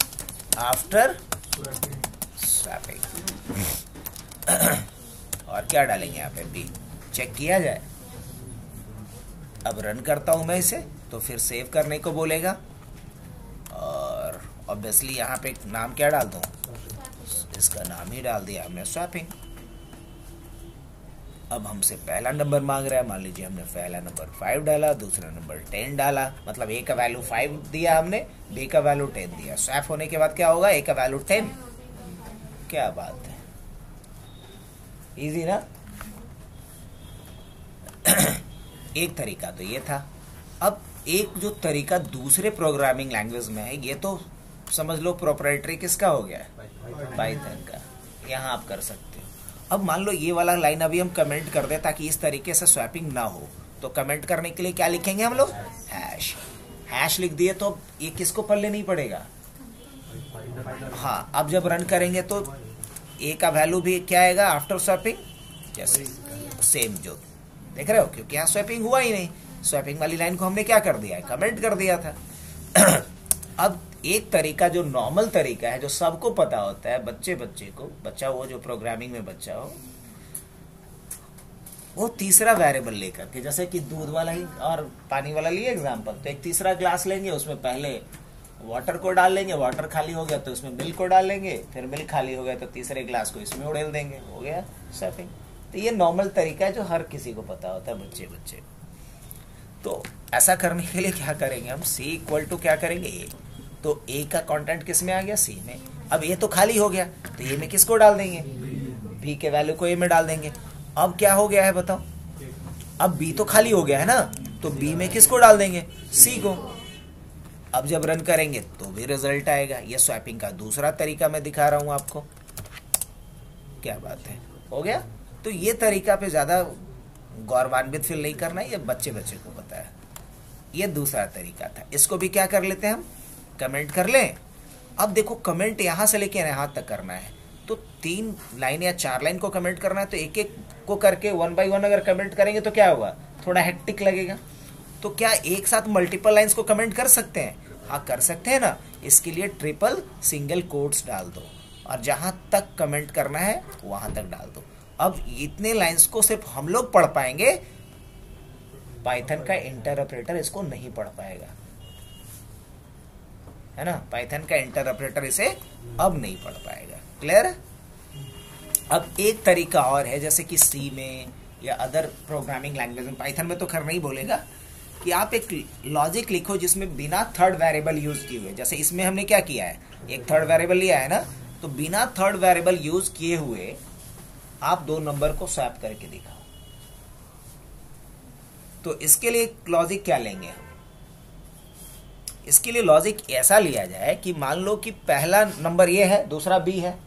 after swapping. और क्या डालेंगे यहाँ पे, बी। चेक किया जाए। अब रन करता हूं मैं इसे, तो फिर सेव करने को बोलेगा, और ऑब्वियसली यहाँ पे नाम क्या डाल दूं, इसका नाम ही डाल दिया हमने, स्वैपिंग। अब हमसे पहला नंबर मांग रहा है, मान लीजिए हमने पहला नंबर 5 डाला, दूसरा नंबर 10 डाला, मतलब ए का वैल्यू 5 दिया हमने, बी का वैल्यू 10 दिया। स्वैप होने के बाद क्या होगा, ए का वैल्यू 10। क्या बात है, इजी ना। एक तरीका तो ये था। अब एक जो तरीका दूसरे प्रोग्रामिंग लैंग्वेज में है, ये तो समझ लो प्रोप्राइटरी किसका हो गया, पाइथन का। यहाँ आप कर सकते हो। अब मान लो ये वाला लाइन अभी हम कमेंट कर दे ताकि इस तरीके से स्वैपिंग ना हो, तो कमेंट करने के लिए क्या लिखेंगे हम लोग, हैश। हैश लिख दिए तो ये किसको पल्ले नहीं पड़ेगा। हाँ, अब जब रन करेंगे तो ए का वैल्यू भी क्या आएगा आफ्टर स्वैपिंग, जैसे सेम जो देख रहे हो, क्योंकि यहाँ स्वैपिंग हुआ ही नहीं। स्वैपिंग वाली लाइन को हमने क्या कर दिया है, कमेंट कर दिया था। अब एक तरीका जो नॉर्मल तरीका है, जो सबको पता होता है, बच्चा वो जो प्रोग्रामिंग में बच्चा हो, वो तीसरा वेरिएबल लेकर के, जैसे कि दूध वाला ही और पानी वाला लिए एग्जांपल, तो एक तीसरा ग्लास लेंगे, उसमें पहले वाटर को डाल लेंगे, वाटर खाली हो गया तो उसमें मिल्क को डाल लेंगे, फिर मिल्क खाली हो गया तो तीसरे ग्लास को इसमें उड़ेल देंगे, हो गया स्वैपिंग। तो ये नॉर्मल तरीका है जो हर किसी को पता होता है, बच्चे। तो ऐसा करने के लिए क्या करेंगे हम, सी इक्वल टू क्या करेंगे, ए। तो ए का कंटेंट किस में आ गया, सी में। अब ए तो खाली हो गया, तो ए में किसको डाल देंगे, बी के वैल्यू को ए में डाल देंगे। अब क्या हो गया है बताओ, अब बी तो खाली हो गया है ना, तो बी में किसको डाल देंगे, सी को। अब जब रन करेंगे तो भी रिजल्ट आएगा। ये स्वैपिंग का दूसरा तरीका मैं दिखा रहा हूं आपको। क्या बात है, हो गया। तो ये तरीका पे ज्यादा गौरवान्वित फील नहीं करना है, ये बच्चे को पता है। ये दूसरा तरीका था, इसको भी क्या कर लेते हैं हम, कमेंट कर लें। अब देखो कमेंट यहां से लेके यहां तक करना है, तो 3 लाइन या 4 लाइन को कमेंट करना है, तो एक एक को करके 1 बाय 1 अगर कमेंट करेंगे तो क्या होगा, थोड़ा हेक्टिक लगेगा। तो क्या एक साथ मल्टीपल लाइंस को कमेंट कर सकते हैं, हाँ कर सकते हैं ना। इसके लिए ट्रिपल सिंगल कोट्स डाल दो, और जहां तक कमेंट करना है वहां तक डाल दो। अब इतने लाइंस को सिर्फ हम लोग पढ़ पाएंगे, पाइथन का इंटरप्रेटर इसको नहीं पढ़ पाएगा, है ना। पाइथन का इंटरप्रेटर इसे अब नहीं पढ़ पाएगा। क्लियर है। अब एक तरीका और है, जैसे कि सी में या अदर प्रोग्रामिंग लैंग्वेज में, पाइथन में तो खैर नहीं बोलेगा, कि आप एक लॉजिक लिखो जिसमें बिना थर्ड वेरिएबल यूज किए हुए, जैसे इसमें हमने क्या किया है, एक थर्ड वेरिएबल लिया है ना, तो बिना थर्ड वेरिएबल यूज किए हुए आप 2 नंबर को स्वैप करके दिखाओ। तो इसके लिए लॉजिक क्या लेंगे हम, इसके लिए लॉजिक ऐसा लिया जाए कि मान लो कि पहला नंबर ये है, दूसरा बी है,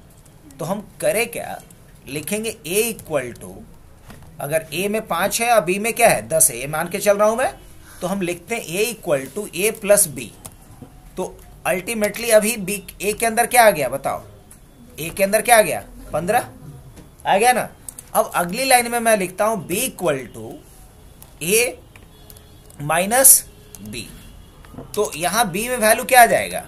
तो हम करें क्या, लिखेंगे a इक्वल टू, अगर a में 5 है और b में क्या है 10 है, ये मान के चल रहा हूं मैं, तो हम लिखते हैं a equal to a plus B. तो अल्टीमेटली अभी b a के अंदर क्या आ गया बताओ, a के अंदर क्या आ गया 15 आ गया ना। अब अगली लाइन में मैं लिखता हूं b equal to a minus B. तो यहाँ बी में वैल्यू क्या आ जाएगा,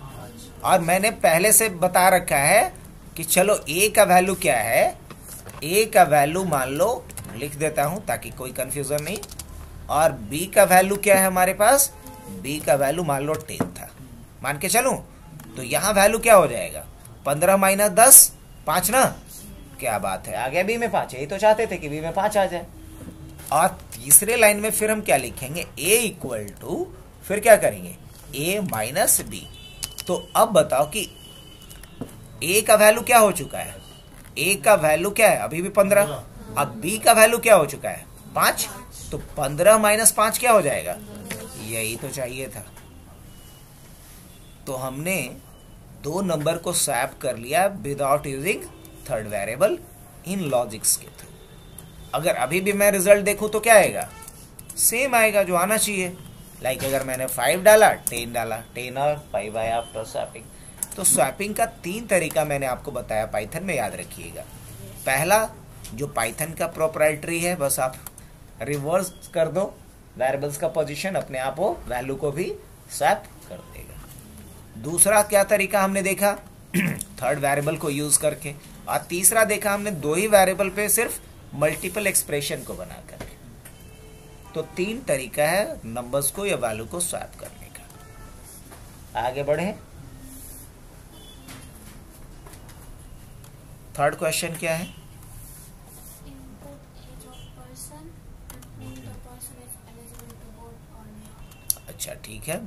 और मैंने पहले से बता रखा है कि चलो ए का वैल्यू क्या है, ए का वैल्यू मान लो लिख देता हूं ताकि कोई कंफ्यूजन नहीं, और बी का वैल्यू क्या है हमारे पास, बी का वैल्यू मान लो 10 था, मान के चलूं, तो यहाँ वैल्यू क्या हो जाएगा 15 माइनस 10 5 ना, क्या बात है, आ गया बी में 5, यही तो चाहते थे कि बी में 5 आ जाए। और तीसरे लाइन में फिर हम क्या लिखेंगे, ए इक्वल टू फिर क्या करेंगे ए माइनस बी। तो अब बताओ कि ए का वैल्यू क्या हो चुका है, ए का वैल्यू क्या है अभी भी 15, अब बी का वैल्यू क्या हो चुका है 5, तो 15 माइनस 5 क्या हो जाएगा, यही तो चाहिए था। तो हमने दो नंबर को स्वैप कर लिया without using third variable in logics के थ्रू। अगर अभी भी मैं रिजल्ट देखूं तो क्या आएगा, सेम आएगा जो आना चाहिए। लाइक अगर मैंने 5 डाला 10 डाला, 10 और 5 आया आफ्टर स्वैपिंग। तो स्वैपिंग का 3 तरीका मैंने आपको बताया पाइथन में, याद रखिएगा। पहला जो पाइथन का प्रोप्राइटरी है, बस आप रिवर्स कर दो वेरिएबल्स का पोजीशन, अपने आप वो वैल्यू को भी स्वैप कर देगा। दूसरा क्या तरीका हमने देखा थर्ड वेरिएबल को यूज करके, और तीसरा देखा हमने दो ही वेरिएबल पे सिर्फ मल्टीपल एक्सप्रेशन को बना करके। तो 3 तरीका है नंबर्स को या वैल्यू को स्वैप करने का। आगे बढ़े, थर्ड क्वेश्चन क्या है, अच्छा ठीक है,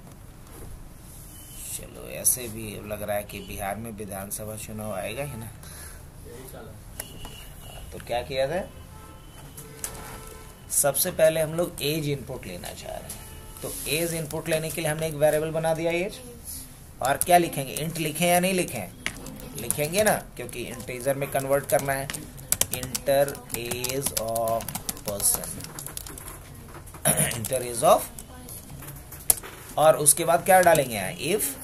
चलो ऐसे भी लग रहा है कि बिहार में विधानसभा चुनाव आएगा ही ना, तो क्या किया जाए, सबसे पहले हम लोग एज इनपुट लेना चाह रहे हैं। तो एज इनपुट लेने के लिए हमने एक वेरिएबल बना दिया एज, और क्या लिखेंगे, इंट लिखें या नहीं लिखें, लिखेंगे ना, क्योंकि इंटीजर में कन्वर्ट करना है। Enter age of person, enter age of, और उसके बाद क्या डालेंगे यहाँ इफ,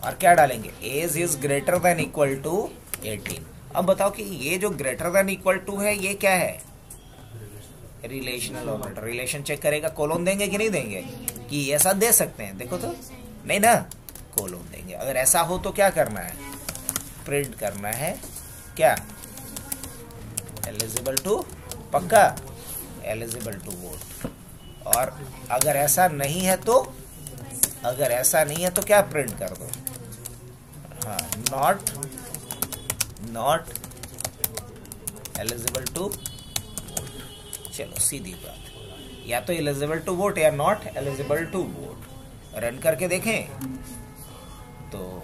और क्या डालेंगे age is greater than equal to 18। अब बताओ कि ये जो ग्रेटर देन इक्वल टू है ये क्या है, रिलेशनल ऑपरेटर। रिलेशन चेक करेगा, कोलोन देंगे कि नहीं देंगे, कि ऐसा दे सकते हैं, देखो तो नहीं ना, कोलोन देंगे। अगर ऐसा हो तो क्या करना है, प्रिंट करना है क्या, एलिजिबल टू, पक्का एलिजिबल टू वोट। और अगर ऐसा नहीं है तो, अगर ऐसा नहीं है तो क्या प्रिंट कर दो, हाँ नॉट एलिजिबल टू वोट। चलो सीधी बात, या तो एलिजिबल टू वोट या not eligible to vote. Run करके देखें, तो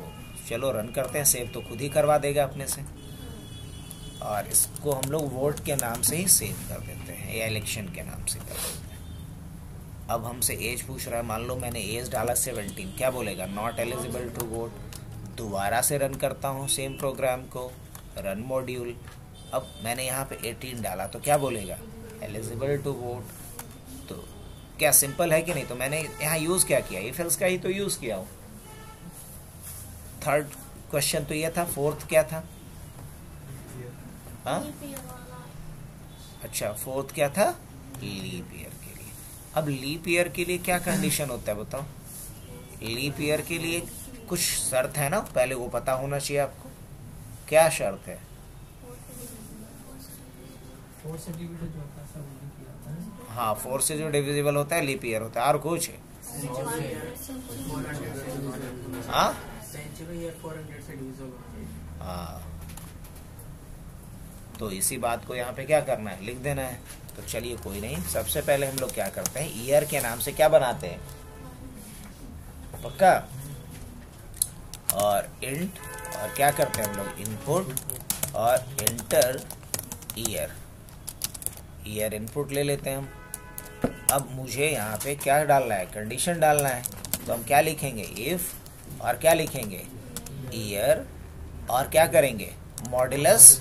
चलो रन करते हैं, सेव तो खुद ही करवा देगा अपने से, और इसको हम लोग वोट के नाम से ही सेव कर देते हैं या इलेक्शन के नाम से कर देते हैं। अब हमसे एज पूछ रहा है, मान लो मैंने एज डाला 17, क्या बोलेगा, नॉट एलिजिबल टू वोट। दोबारा से रन करता हूँ सेम प्रोग्राम को, रन मॉड्यूल, अब मैंने यहाँ पे 18 डाला तो क्या बोलेगा, एलिजिबल टू वोट। तो क्या सिंपल है कि नहीं, तो मैंने यहाँ यूज क्या किया, इफ एल्स का ही तो यूज किया हूँ। थर्ड क्वेश्चन तो ये था, फोर्थ क्या था, हाँ अच्छा फोर्थ क्या था, लीप ईयर के लिए। अब लीप ईयर के लिए क्या कंडीशन होता है बताओ, लीप ईयर के लिए कुछ शर्त है ना, पहले वो पता होना चाहिए आपको, क्या शर्त है, हाँ 4 से जो डिविजिबल होता है लीप ईयर होता है, और कुछ है, हाँ हाँ, तो इसी बात को यहाँ पे क्या करना है, लिख देना है। तो चलिए कोई नहीं, सबसे पहले हम लोग क्या करते हैं, ईयर के नाम से क्या बनाते हैं, पक्का, और इंट, और क्या करते हैं हम लोग इनपुट, और एंटर ईयर, ईयर इनपुट ले लेते हैं हम। अब मुझे यहाँ पे क्या डालना है, कंडीशन डालना है, तो हम क्या लिखेंगे इफ, और क्या लिखेंगे ईयर, और क्या करेंगे मॉड्यूलस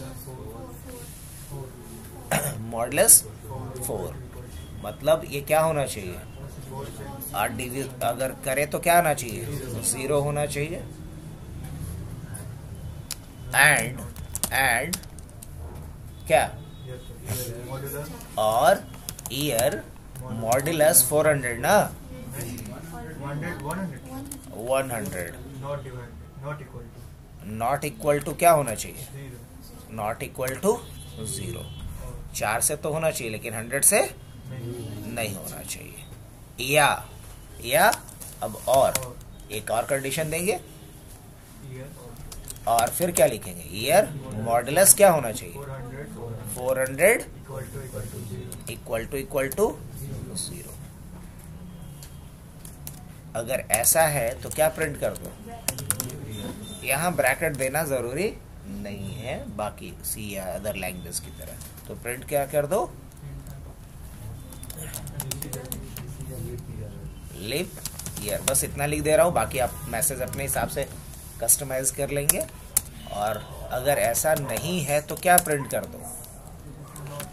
4, मतलब ये क्या होना चाहिए, और अगर करे तो क्या आना चाहिए, 0 होना चाहिए। एंड क्या, और ईयर मॉड्यूलस 400 ना, 100 नॉट इक्वल टू क्या होना चाहिए? 0 नॉट इक्वल टू 0। 4 से तो होना चाहिए लेकिन 100 से नहीं होना चाहिए। या अब और एक और कंडीशन देंगे और फिर क्या लिखेंगे? ईयर मॉडुलस क्या होना चाहिए? 400 इक्वल टू 0। अगर ऐसा है तो क्या प्रिंट कर दो? यहाँ ब्रैकेट देना जरूरी नहीं है बाकी सी या अदर लैंग्वेज की तरह। तो प्रिंट क्या कर दो? Lip year. बस इतना लिख दे रहा हूँ, बाकी आप मैसेज अपने हिसाब से कस्टमाइज कर लेंगे। और अगर ऐसा नहीं है तो क्या प्रिंट कर दो?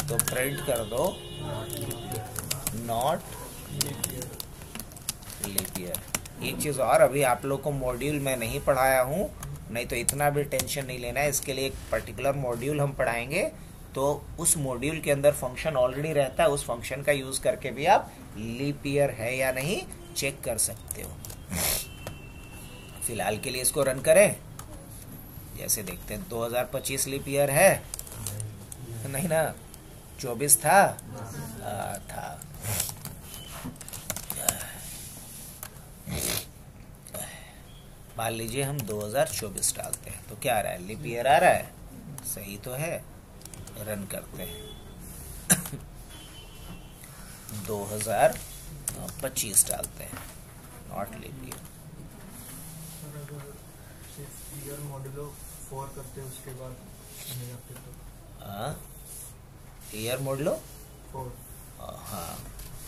तो प्रिंट कर दो नॉट लीप ईयर। एक चीज और, अभी आप लोग को मॉड्यूल में नहीं पढ़ाया हूँ, नहीं तो इतना भी टेंशन नहीं लेना है। इसके लिए एक पर्टिकुलर मॉड्यूल हम पढ़ाएंगे, तो उस मॉड्यूल के अंदर फंक्शन ऑलरेडी रहता है, उस फंक्शन का यूज करके भी आप लीप ईयर है या नहीं चेक कर सकते हो। फिलहाल के लिए इसको रन करें, जैसे देखते हैं 2025 लीप ईयर है नहीं ना? 24 था था। मान लीजिए हम 2024 डालते हैं तो क्या आ रहा है? लीप ईयर आ रहा है, सही तो है। रन करते हैं 2025 डालते हैं, not leap year. Year modulo 4 करते हैं उसके बाद नहीं आते तो ईयर मॉडुलो 4। हाँ,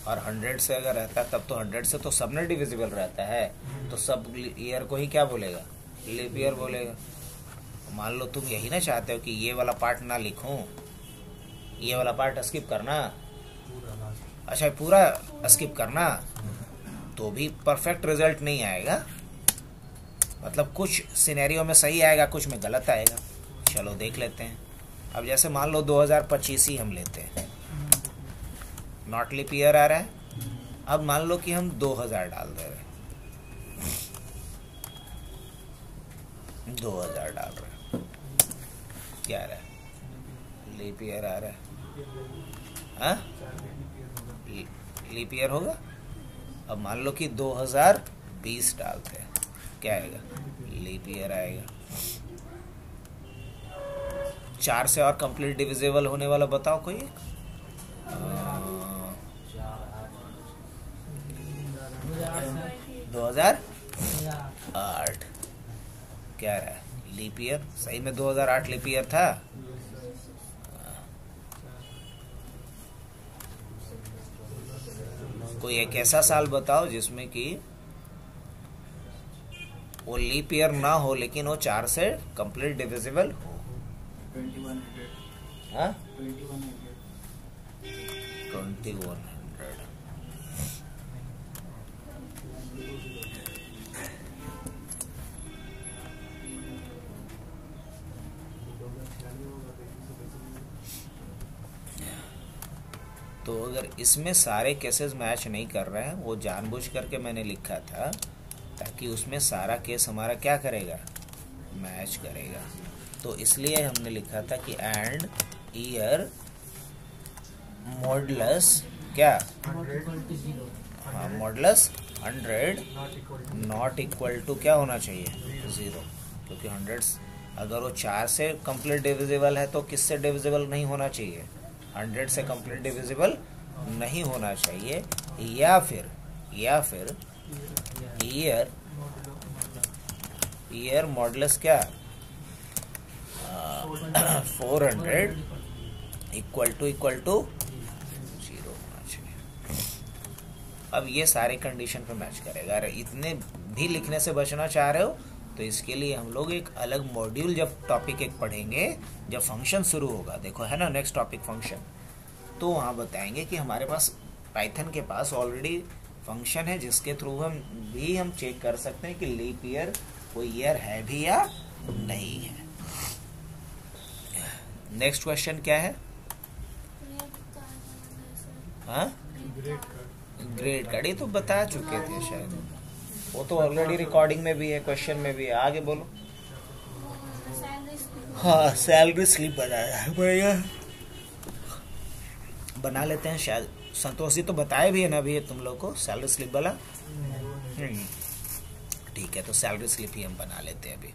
और 100 से अगर रहता है तब तो 100 से तो सब में डिविजिबल रहता है, तो सब ईयर को ही क्या बोलेगा? लीप ईयर बोलेगा। मान लो तुम यही ना चाहते हो कि ये वाला पार्ट ना लिखूं, ये वाला पार्ट स्किप करना, अच्छा पूरा स्किप करना, तो भी परफेक्ट रिजल्ट नहीं आएगा। मतलब कुछ सिनेरियो में सही आएगा, कुछ में गलत आएगा। चलो देख लेते हैं। अब जैसे मान लो 2025 ही हम लेते हैं, नॉट लीप ईयर आ रहा है। अब मान लो कि हम 2000 डाल दे रहे हैं, 2000 डाल रहे हैं, क्या आ रहा है? लीप ईयर आ रहा है। हाँ, लीप ईयर होगा। अब मान लो कि 2020 डालते हैं, क्या आएगा? लीप ईयर आएगा। 4 से और कंप्लीट डिविजिबल होने वाला बताओ कोई एक? 2008 क्या रहा है? Leap year. सही में 2008 लीप ईयर था। कोई एक ऐसा साल बताओ जिसमें कि वो लीप ईयर ना हो लेकिन वो 4 से कंप्लीट डिविजिबल हो। 2100। हाँ, 2100। 2100। तो अगर इसमें सारे केसेस मैच नहीं कर रहे हैं, वो जानबूझ करके मैंने लिखा था ताकि उसमें सारा केस हमारा क्या करेगा? मैच करेगा। तो इसलिए हमने लिखा था कि एंड ईयर मॉडुलस क्या? हाँ, मॉडुलस 100 नॉट इक्वल टू क्या होना चाहिए? 0। क्योंकि 100 अगर वो 4 से कंप्लीट डिविजिबल है तो किससे डिविजिबल नहीं होना चाहिए? 100 से कंप्लीट डिविजिबल नहीं होना चाहिए। या फिर ईयर मॉडुलस क्या? 400 इक्वल टू 0 होना चाहिए। अब ये सारे कंडीशन पे मैच करेगा। अगर इतने भी लिखने से बचना चाह रहे हो तो इसके लिए हम लोग एक अलग मॉड्यूल जब टॉपिक एक पढ़ेंगे, जब फंक्शन शुरू होगा, देखो है ना नेक्स्ट टॉपिक फंक्शन, तो वहाँ बताएंगे कि हमारे पास पाइथन के पास ऑलरेडी फंक्शन है जिसके थ्रू हम चेक कर सकते हैं कि लीप ईयर कोई ईयर है भी या नहीं है। नेक्स्ट क्वेश्चन क्या है? हाँ, ग्रेड कार्ड। ये तो बता चुके थे शायद। वो तो ऑलरेडी रिकॉर्डिंग में भी है, क्वेश्चन में भी है। आगे बोलो। हाँ, सैलरी स्लिप बनाया है भैया, बना लेते हैं। शायद संतोष जी तो बताए भी है ना अभी तुम लोग को सैलरी स्लिप वाला। ठीक है, तो सैलरी स्लिप ही हम बना लेते हैं अभी।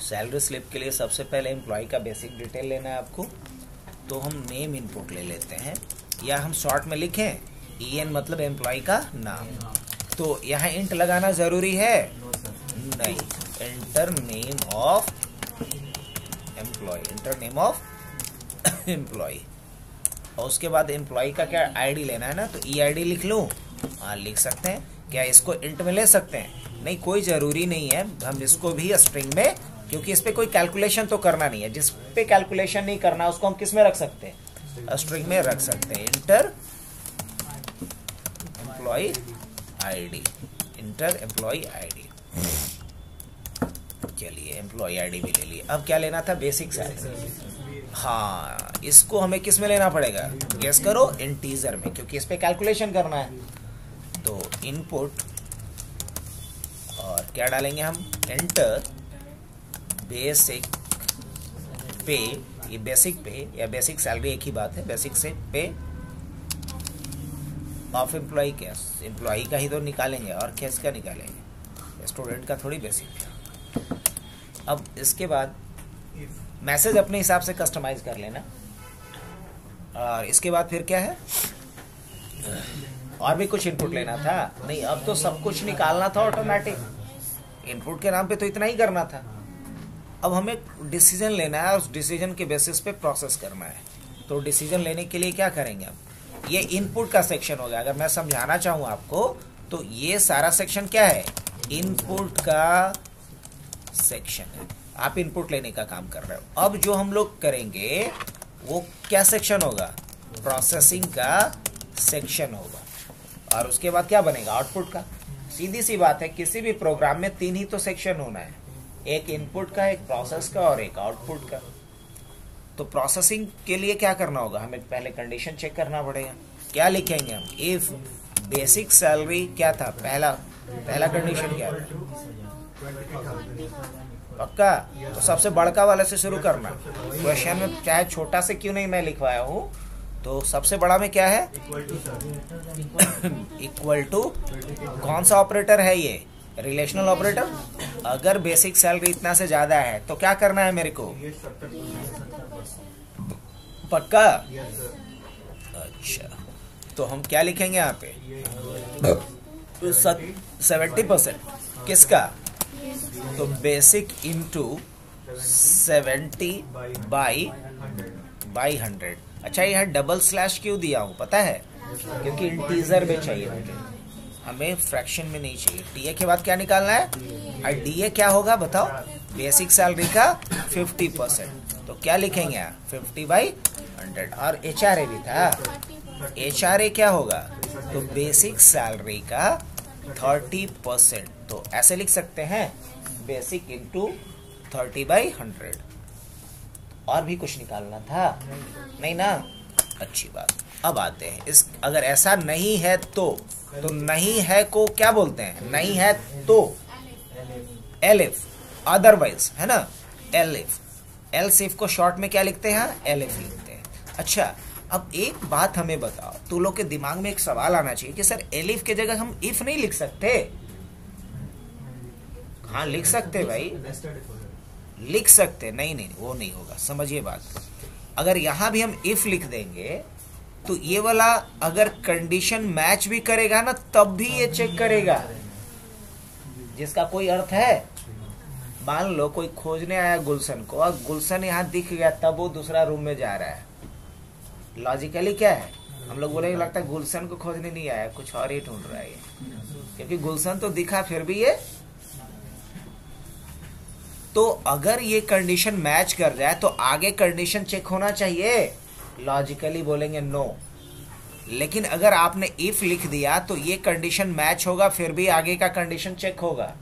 सैलरी स्लिप के लिए सबसे पहले एम्प्लॉय का बेसिक डिटेल लेना है आपको। तो हम नेम इनपुट ले लेते हैं, या हम शॉर्ट में लिखें EN मतलब एम्प्लॉय का नाम। तो यहाँ इंट लगाना जरूरी है? नहीं, enter name of employee, enter name of employee. और उसके बाद एम्प्लॉय का क्या आईडी लेना है ना, तो EID लिख लूं। हाँ, लिख सकते हैं। क्या इसको इंट में ले सकते हैं? नहीं, कोई जरूरी नहीं है, हम इसको भी स्ट्रिंग में, क्योंकि इस पे कोई कैलकुलेशन तो करना नहीं है। जिस पे कैलकुलेशन नहीं करना उसको हम किस में रख सकते हैं? स्ट्रिंग में रख सकते हैं। Enter employee ID, enter employee ID. चलिए, एम्प्लॉय आईडी भी ले लिए। अब क्या लेना था? Basic salary. हाँ, इसको हमें किस में लेना पड़ेगा? गेस करो, इंटीजर में, क्योंकि इस पे कैलकुलेशन करना है। तो इनपुट और क्या डालेंगे हम? एंटर बेसिक पे, ये बेसिक पे या बेसिक सैलरी एक ही बात है, बेसिक से पे ऑफ एम्प्लॉय। क्या एम्प्लॉय का ही तो निकालेंगे, और क्या इसका निकालेंगे? स्टूडेंट का थोड़ी बेसिक। अब इसके बाद मैसेज अपने हिसाब से कस्टमाइज कर लेना। और इसके बाद फिर क्या है? और भी कुछ इनपुट लेना था? नहीं, अब तो सब कुछ निकालना था ऑटोमेटिक। इनपुट के नाम पे तो इतना ही करना था। अब हमें डिसीजन लेना है, और उस डिसीजन के बेसिस पे प्रोसेस करना है। तो डिसीजन लेने के लिए क्या करेंगे? अब ये इनपुट का सेक्शन हो गया। अगर मैं समझाना चाहूँ आपको, तो ये सारा सेक्शन क्या है? इनपुट का सेक्शन है। आप इनपुट लेने का काम कर रहे हो। अब जो हम लोग करेंगे वो क्या सेक्शन होगा? प्रोसेसिंग का सेक्शन होगा। और उसके बाद क्या बनेगा? आउटपुट का। सीधी सी बात है, किसी भी प्रोग्राम में 3 ही तो सेक्शन होना है, एक इनपुट का, एक प्रोसेस का और एक आउटपुट का। तो प्रोसेसिंग के लिए क्या करना होगा? हमें पहले कंडीशन चेक करना पड़ेगा। क्या लिखेंगे हम? इफ बेसिक सैलरी क्या था? पहला कंडीशन क्या था? पक्का? तो सबसे बड़का वाले से शुरू करना। क्वेश्चन में चाहे छोटा से क्यों नहीं मैं लिखवाया हूँ, तो सबसे बड़ा में क्या है? इक्वल टू कौन सा ऑपरेटर है ये? Relational operator. अगर बेसिक सैलरी इतना से ज्यादा है तो क्या करना है मेरे को? पक्का? अच्छा, तो हम क्या लिखेंगे यहाँ पे? 70%। किसका? तो बेसिक इंटू 70 बाई 100। अच्छा, यहाँ डबल स्लैश क्यों दिया हूँ पता है? क्योंकि इंटीजर में चाहिए मुझे, हमें फ्रैक्शन में नहीं चाहिए। टीए के बाद क्या निकालना है? और डीए क्या होगा बताओ? बेसिक सैलरी का 50%। तो क्या लिखेंगे यहाँ? 50/100। और HRA भी था। HRA क्या होगा? तो बेसिक सैलरी का 30%। तो ऐसे लिख सकते हैं, बेसिक इंटू 30/100। और भी कुछ निकालना था? नहीं ना? अच्छी बात। अब आते हैं इस, अगर ऐसा नहीं है तो नहीं है को क्या बोलते हैं? नहीं है तो एलिफ, अदरवाइज, है ना? एलिफ। एल्स इफ को शॉर्ट में क्या लिखते हैं? एलिफ लिखते हैं। अच्छा, अब एक बात हमें बताओ, तू लोग के दिमाग में एक सवाल आना चाहिए कि सर एलिफ के जगह हम इफ नहीं लिख सकते? हाँ, लिख सकते भाई, लिख सकते। नहीं, वो नहीं होगा। समझिए बात। अगर यहां भी हम इफ लिख देंगे तो ये वाला अगर कंडीशन मैच भी करेगा ना, तब भी ये चेक करेगा, जिसका कोई अर्थ है। मान लो कोई खोजने आया गुलशन को, और गुलशन यहाँ दिख गया, तब वो दूसरा रूम में जा रहा है। लॉजिकली क्या है? हम लोग बोलेंगे लगता है गुलशन को खोजने नहीं आया, कुछ और ही ढूंढ रहा है, क्योंकि गुलशन तो दिखा फिर भी ये। तो अगर ये कंडीशन मैच कर जाए तो आगे कंडीशन चेक होना चाहिए। लॉजिकली बोलेंगे नो। लेकिन अगर आपने इफ लिख दिया तो ये कंडीशन मैच होगा, फिर भी आगे का कंडीशन चेक होगा।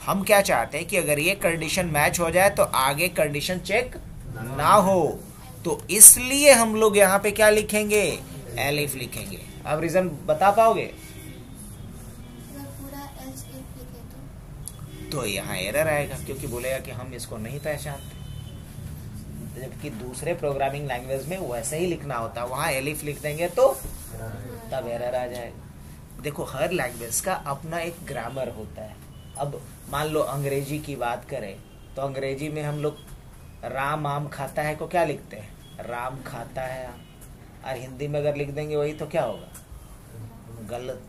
हम क्या चाहते हैं कि अगर ये कंडीशन मैच हो जाए तो आगे कंडीशन चेक ना हो। तो इसलिए हम लोग यहाँ पे क्या लिखेंगे, एलिफ लिखेंगे। अब रीजन बता पाओगे? पूरा एल्स इफ लिखे तो यहाँ एरर आएगा, क्योंकि बोलेगा कि हम इसको नहीं पहचानते, जबकि दूसरे प्रोग्रामिंग लैंग्वेज में वैसे ही लिखना होता है, वहां एलिफ लिख देंगे तो तब एरर आ जाएगा। देखो हर लैंग्वेज का अपना एक ग्रामर होता है। अब मान लो अंग्रेजी की बात करें तो अंग्रेजी में हम लोग राम आम खाता है को क्या लिखते हैं, राम खाता है आम। और हिंदी में अगर लिख देंगे वही तो क्या होगा, गलत।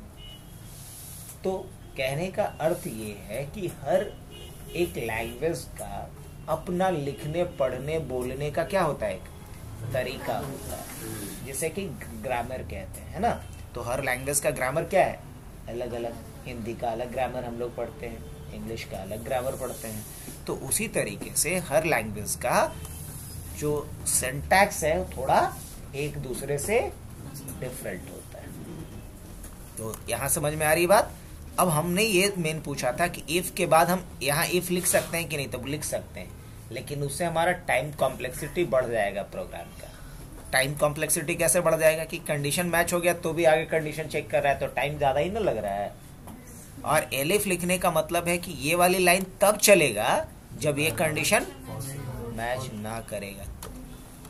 तो कहने का अर्थ ये है कि हर एक लैंग्वेज का अपना लिखने पढ़ने बोलने का क्या होता है, एक तरीका होता है, जिसे कि ग्रामर कहते हैं, है ना। तो हर लैंग्वेज का ग्रामर क्या है, अलग अलग। हिंदी का अलग ग्रामर हम लोग पढ़ते हैं, इंग्लिश का अलग ग्रामर पढ़ते हैं। तो उसी तरीके से हर लैंग्वेज का जो सिंटैक्स है थोड़ा एक दूसरे से डिफरेंट होता है। तो यहां समझ में आ रही बात। अब हमने ये मेन पूछा था कि इफ के बाद हम यहाँ इफ लिख सकते हैं कि नहीं, तो लिख सकते हैं, लेकिन उससे हमारा टाइम कॉम्प्लेक्सिटी बढ़ जाएगा प्रोग्राम का। टाइम कॉम्प्लेक्सिटी कैसे बढ़ जाएगा कि कंडीशन मैच हो गया तो भी आगे कंडीशन चेक कर रहा है, तो टाइम ज्यादा ही ना लग रहा है। और एलिफ लिखने का मतलब है कि ये वाली लाइन तब चलेगा जब ये कंडीशन मैच ना करेगा।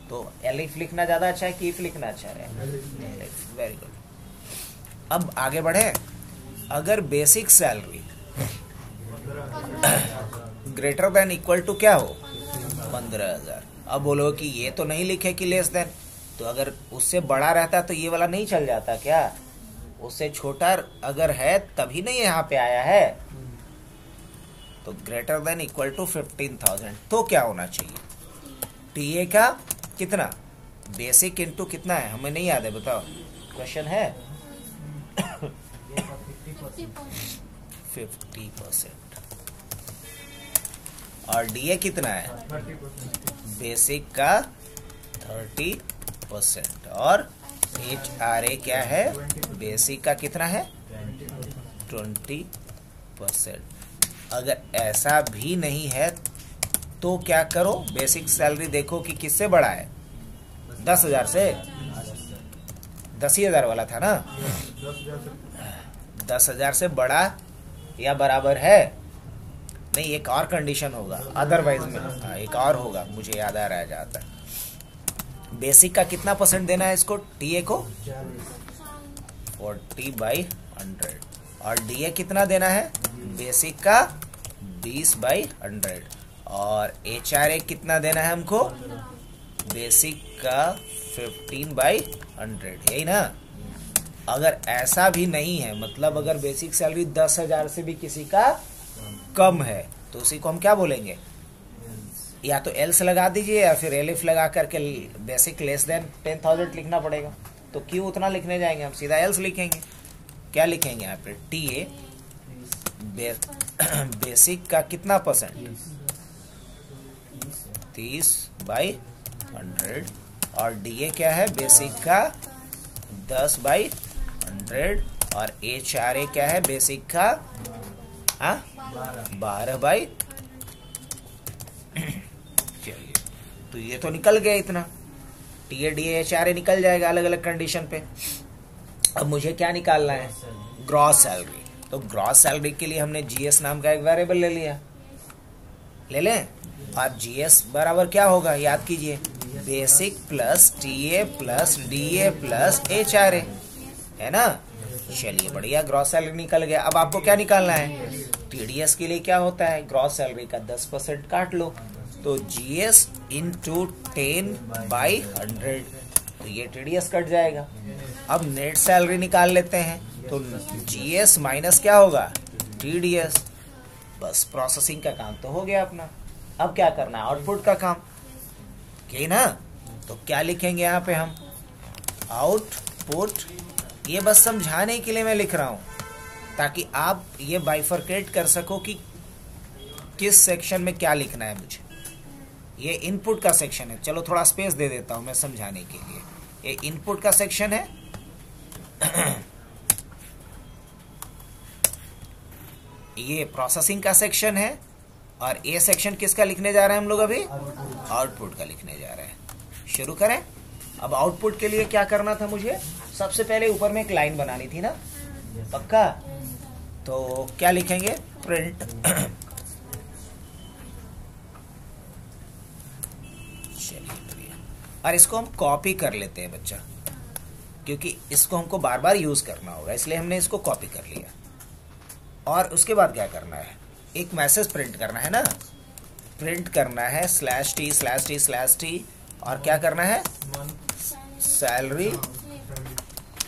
तो एलिफ लिखना ज्यादा अच्छा है कि इफ लिखना अच्छा है? Very good. अब आगे बढ़े। अगर basic salary greater than equal to क्या हो, 15,000। अब बोलो कि ये तो नहीं लिखे कि लेस देन, तो अगर उससे बड़ा रहता तो ये वाला नहीं चल जाता क्या? उससे छोटा अगर है तभी नहीं यहाँ पे आया है। तो ग्रेटर देन इक्वल टू 15,000 तो क्या होना चाहिए, टीए का कितना, बेसिक इंटू कितना है, हमें नहीं याद है, बताओ। क्वेश्चन है 50%। और डीए कितना है, बेसिक का 30% और HRA क्या है, बेसिक का कितना है 20%। अगर ऐसा भी नहीं है तो क्या करो, बेसिक सैलरी देखो कि किससे बड़ा है, 10,000 से। 10,000 वाला था ना, 10,000 से बड़ा या बराबर है, नहीं एक और कंडीशन होगा अदरवाइज में, एक और होगा, मुझे याद आ रहा है जाता है। बेसिक का कितना परसेंट देना है इसको, टीए को 40/100 और डीए कितना देना है, बेसिक का 20/100 और HRA कितना देना है हमको, बेसिक का 15/100, यही ना। अगर ऐसा भी नहीं है, मतलब अगर बेसिक सैलरी 10,000 से भी किसी का कम है तो उसी को हम क्या बोलेंगे, या तो एल्स लगा दीजिए या फिर एलिफ लगा करके बेसिक लेस देन 10,000 लिखना पड़ेगा। तो क्यों उतना लिखने जाएंगे, हम सीधा एल्स लिखेंगे। क्या लिखेंगे यहाँ पे, टीए बेसिक का कितना परसेंट, 30/100 और डीए क्या है, बेसिक का 10/100 और HRA क्या है, बेसिक का 12/, चलिए तो ये तो निकल गया इतना, टीए डीए HRA निकल जाएगा अलग अलग कंडीशन पे। अब मुझे क्या निकालना है, ग्रॉस सैलरी। तो ग्रॉस सैलरी के लिए हमने जीएस नाम का एक वेरिएबल ले लिया, ले लें। और जीएस बराबर क्या होगा, याद कीजिए, basic plus TA plus DA plus HRA, है ना। चलिए बढ़िया, ग्रॉस सैलरी निकल गया। अब आपको क्या निकालना है, टीडीएस के लिए क्या होता है, ग्रॉस सैलरी का 10% काट लो, तो जीएस इंटू 10/100, तो ये टीडीएस कट जाएगा। अब नेट सैलरी निकाल लेते हैं, तो जीएस माइनस क्या होगा, टीडीएस। बस प्रोसेसिंग का काम तो हो गया अपना। अब क्या करना है, आउटपुट का काम, यही ना। तो क्या लिखेंगे यहाँ पे हम, आउटपुट। ये बस समझाने के लिए मैं लिख रहा हूं, ताकि आप ये बाइफरकेट कर सको कि किस सेक्शन में क्या लिखना है मुझे। ये इनपुट का सेक्शन है, चलो थोड़ा स्पेस दे देता हूं मैं समझाने के लिए। ये इनपुट का सेक्शन है, ये प्रोसेसिंग का सेक्शन है, और ये सेक्शन किसका लिखने जा रहे हैं हम लोग अभी, आउटपुट का लिखने जा रहे हैं। शुरू करें। अब आउटपुट के लिए क्या करना था मुझे, सबसे पहले ऊपर में एक लाइन बनानी थी ना, पक्का। तो क्या लिखेंगे, प्रिंट चलिए, और इसको हम कॉपी कर लेते हैं बच्चा, क्योंकि इसको हमको बार बार यूज करना होगा, इसलिए हमने इसको कॉपी कर लिया। और उसके बाद क्या करना है, एक मैसेज प्रिंट करना है ना, प्रिंट करना है /t/t/t, और क्या करना है, सैलरी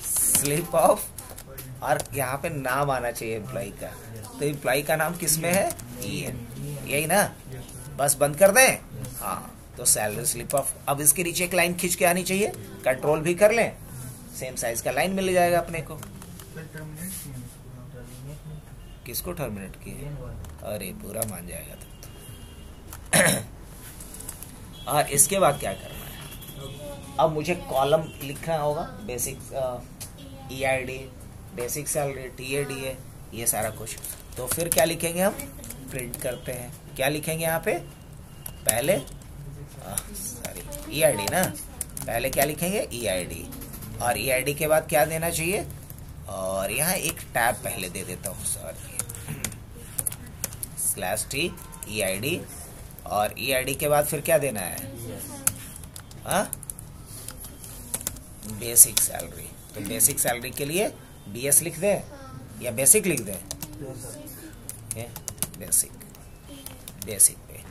स्लिप ऑफ, और यहाँ पे नाम आना चाहिए एम्प्लॉय का। तो एम्प्लॉय का नाम किस में है, EN, यही ना, बस बंद कर दें। हाँ, तो सैलरी स्लिप ऑफ। अब इसके नीचे एक लाइन खींच के आनी चाहिए, कंट्रोल भी कर लें, सेम साइज का लाइन मिल जाएगा अपने को। किसको टर्मिनेट किए, अरे पूरा मान जाएगा तब तो। और इसके बाद क्या करना है, अब मुझे कॉलम लिखना होगा, basic EID, basic salary, TADA, ये सारा कुछ। तो फिर क्या लिखेंगे हम, प्रिंट करते हैं, क्या लिखेंगे यहाँ पे, पहले सॉरी EID ना, पहले क्या लिखेंगे, EID, और EID के बाद क्या देना चाहिए, और यहाँ एक टैब पहले दे देता हूँ, सॉरी, /t EID, और EID के बाद फिर क्या देना है, बेसिक सैलरी। तो बेसिक सैलरी के लिए BS लिख दें या बेसिक लिख दें, बेसिक पे,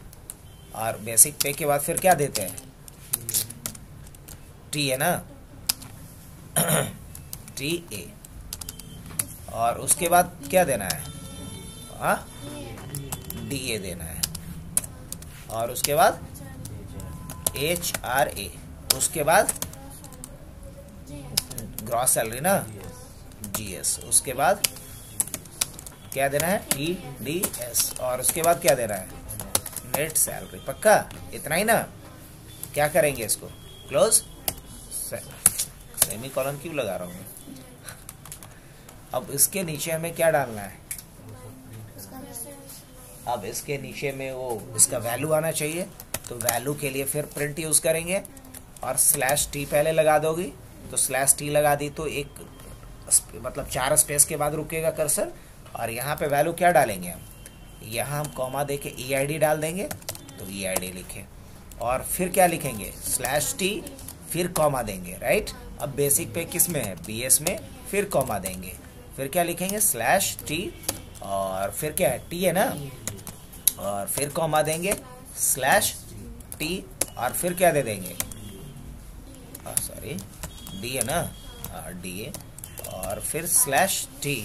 और बेसिक पे के बाद फिर क्या देते हैं, T है ना, TA, और उसके बाद क्या देना है, DA देना है, और उसके बाद HRA, उसके बाद ग्रॉस सैलरी ना, GS, उसके बाद क्या देना है, TDS, और उसके बाद क्या देना है, नेट सैलरी। पक्का, इतना ही ना, क्या करेंगे इसको क्लोज, सेमी कॉलन क्यों लगा रहा हूँ मैं। अब इसके नीचे हमें क्या डालना है, अब इसके नीचे में वो इसका वैल्यू आना चाहिए, तो वैल्यू के लिए फिर प्रिंट यूज करेंगे, और /t पहले लगा दोगी, तो /t लगा दी तो एक मतलब 4 स्पेस के बाद रुकेगा कर्सर, और यहाँ पे वैल्यू क्या डालेंगे हम, यहाँ हम कॉमा दे के EID डाल देंगे, तो EID लिखे, और फिर क्या लिखेंगे, /t, फिर कॉमा देंगे, राइट। अब बेसिक पे किस में है, BS में, फिर कॉमा देंगे, फिर क्या लिखेंगे, /t, और फिर क्या है, T है ना, और फिर कॉमा देंगे, /t, और फिर क्या दे देंगे, सॉरी D है ना, DA, और फिर /t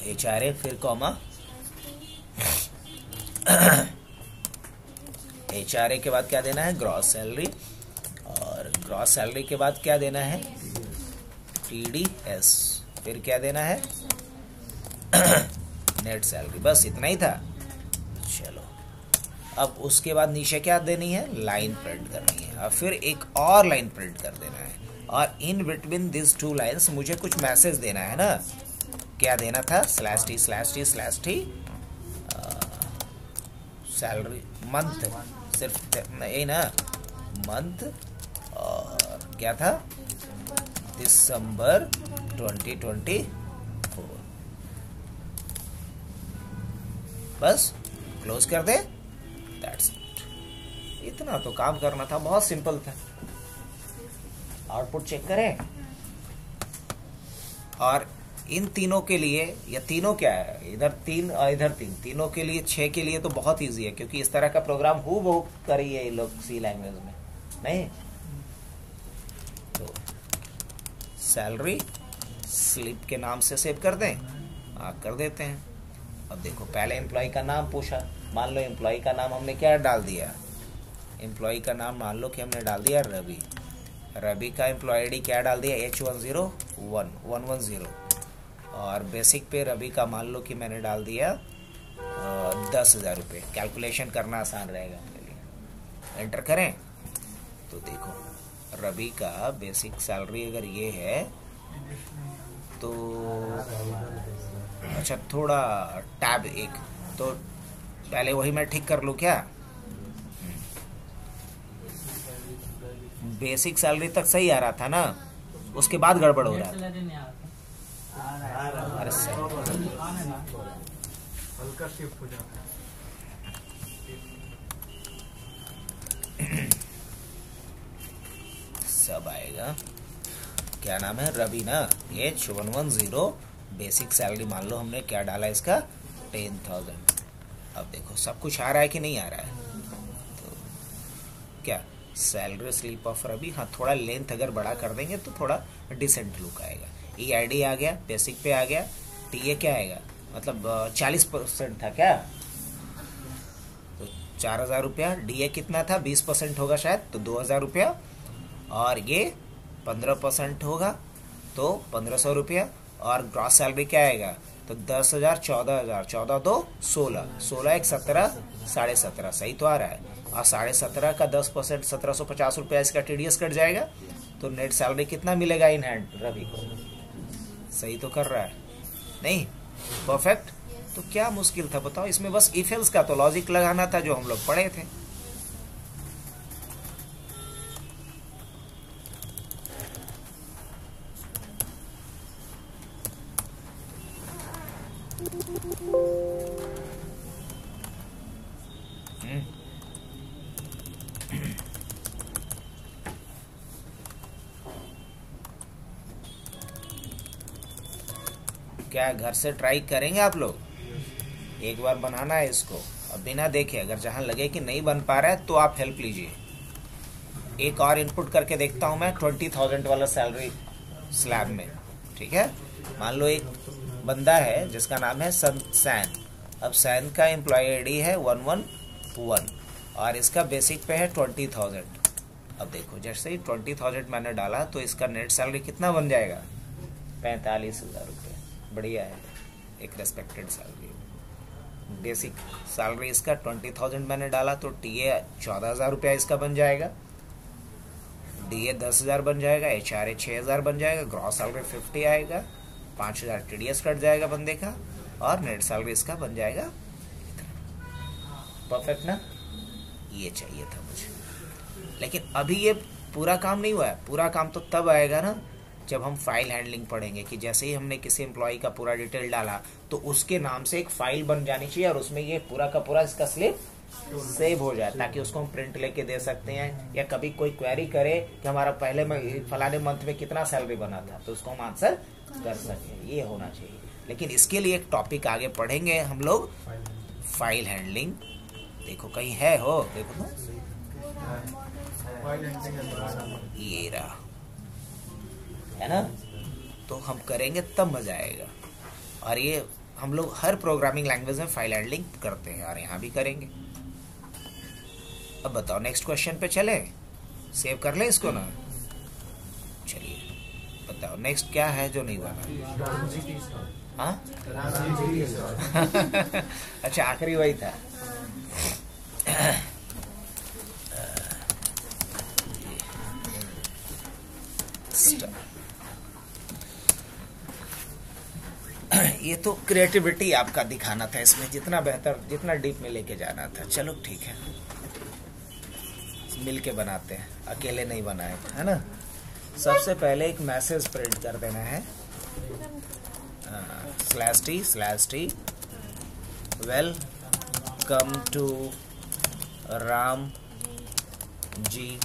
HRA, फिर कॉमा, HRA के बाद क्या देना है, ग्रॉस सैलरी, और ग्रॉस सैलरी के बाद क्या देना है, TDS, फिर क्या देना है, नेट सैलरी। बस इतना ही था। चलो, अब उसके बाद नीचे क्या देनी है, लाइन प्रिंट करनी है, और फिर एक और लाइन प्रिंट कर देना है, और इन बिटवीन दिस 2 लाइन्स मुझे कुछ मैसेज देना है ना, क्या देना था, /t सैलरी मंथ, सिर्फ यही ना, मंथ, और क्या था, दिसंबर 2024, बस क्लोज कर दे, दैट्स इट। इतना तो काम करना था, बहुत सिंपल था। आउटपुट चेक करें, और इन तीनों के लिए, या तीनों क्या है, इधर 3 और इधर 3, तीनों के लिए 6 के लिए तो बहुत इजी है, क्योंकि इस तरह का प्रोग्राम हूबहू करी है ये लोग C लैंग्वेज में, नहीं। तो सैलरी स्लिप के नाम से सेव कर दें, कर देते हैं। अब देखो, पहले एम्प्लॉय का नाम पूछा, मान लो एम्प्लॉय का नाम हमने क्या डाल दिया, एम्प्लॉय का नाम मान लो कि हमने डाल दिया रवि, रवि का एम्प्लॉय ID क्या डाल दिया, H10110, और बेसिक पे रवि का मान लो कि मैंने डाल दिया 10,000 रुपये। कैलकुलेशन करना आसान रहेगा अपने लिए। एंटर करें तो देखो, रवि का बेसिक सैलरी अगर ये है तो, अच्छा थोड़ा टैब एक, तो पहले वही मैं ठीक कर लूँ क्या, बेसिक सैलरी तक सही आ रहा था ना, उसके बाद गड़बड़ हो रहा था। अरे हल्का शिफ्ट हो जाता है। सब आएगा। क्या नाम है? रवि ना। H110 बेसिक सैलरी मान लो हमने क्या डाला इसका 10,000। अब देखो सब कुछ आ रहा है कि नहीं आ रहा है? तो क्या सैलरी स्लिप ऑफ रवि, हाँ थोड़ा लेंथ अगर बड़ा कर देंगे तो थोड़ा डिसेंट लुक आएगा। EID आ गया, बेसिक पे आ गया, TA क्या आएगा, मतलब 40% था क्या, तो 4,000 रुपया। DA कितना था, 20% होगा शायद, तो 2,000 रुपया, और ये 15% होगा तो 1,500 रुपया, और ग्रॉस सैलरी क्या आएगा, तो 10,000, 14,000, 14 दो 16, 16 एक 17, 17.5 सही तो आ रहा है। और 17.5 का 10% 1,750 रुपया इसका TDS कट जाएगा, तो नेट सैलरी कितना मिलेगा इन हैंड रवि को? सही तो कर रहा है नहीं? परफेक्ट। तो क्या मुश्किल था बताओ इसमें? बस इफ एल्स का तो लॉजिक लगाना था जो हम लोग पढ़े थे। क्या घर से ट्राई करेंगे आप लोग? एक बार बनाना है इसको, अब बिना देखे अगर जहां लगे कि नहीं बन पा रहा है तो आप हेल्प लीजिए। एक और इनपुट करके देखता हूं मैं 20,000 वाला सैलरी स्लैब में, ठीक है। मान लो एक बंदा है जिसका नाम है सैन। अब सैन का एम्प्लॉय ID है 111 और इसका बेसिक पे है 20,000। अब देखो जैसे ही 20,000 मैंने डाला तो इसका नेट सैलरी कितना बन जाएगा, 45,000 रुपये। बढ़िया है, एक रेस्पेक्टेड सैलरी। बेसिक सैलरी इसका 20,000 मैंने डाला तो TA 14,000 रुपया इसका बन जाएगा, DA 10,000 बन जाएगा, HRA 6,000 बन जाएगा, ग्रॉस सैलरी 50 आएगा, 5,000 TDS कट जाएगा बंदे का, और नेट सैलरी इसका बन जाएगा। परफेक्ट ना? ये चाहिए था मुझे। लेकिन अभी ये पूरा काम नहीं हुआ है। पूरा काम तो तब आएगा ना जब हम फाइल हैंडलिंग पढ़ेंगे, कि जैसे ही हमने किसी एम्प्लॉय का पूरा डिटेल डाला तो उसके नाम से एक फाइल बन जानी चाहिए और उसमें ये पूरा का पूरा इसका स्लिप सेव हो जाए, ताकि उसको हम प्रिंट लेके दे सकते हैं, या कभी कोई क्वेरी करे कि हमारा पहले फलाने मंथ में कितना सैलरी बना था तो उसको हम आंसर कर सके। ये होना चाहिए। लेकिन इसके लिए एक टॉपिक आगे पढ़ेंगे हम लोग, फाइल हैंडलिंग। देखो कहीं है हो, देखो ना, ये रहा है ना, तो हम करेंगे तब मजा आएगा। और ये हम लोग हर प्रोग्रामिंग लैंग्वेज में फाइल हैंडलिंग करते हैं और यहाँ भी करेंगे। अब बताओ नेक्स्ट क्वेश्चन पे चले, सेव कर ले इसको ना। चलिए बताओ नेक्स्ट क्या है जो नहीं बना। हाँ अच्छा आखिरी वही था। ये तो क्रिएटिविटी आपका दिखाना था इसमें, जितना बेहतर जितना डीप में लेके जाना था। चलो ठीक है, मिल के बनाते हैं, अकेले नहीं बनाए, है ना। सबसे पहले एक मैसेज प्रिंट कर देना है, /t वेलकम टू राम जी,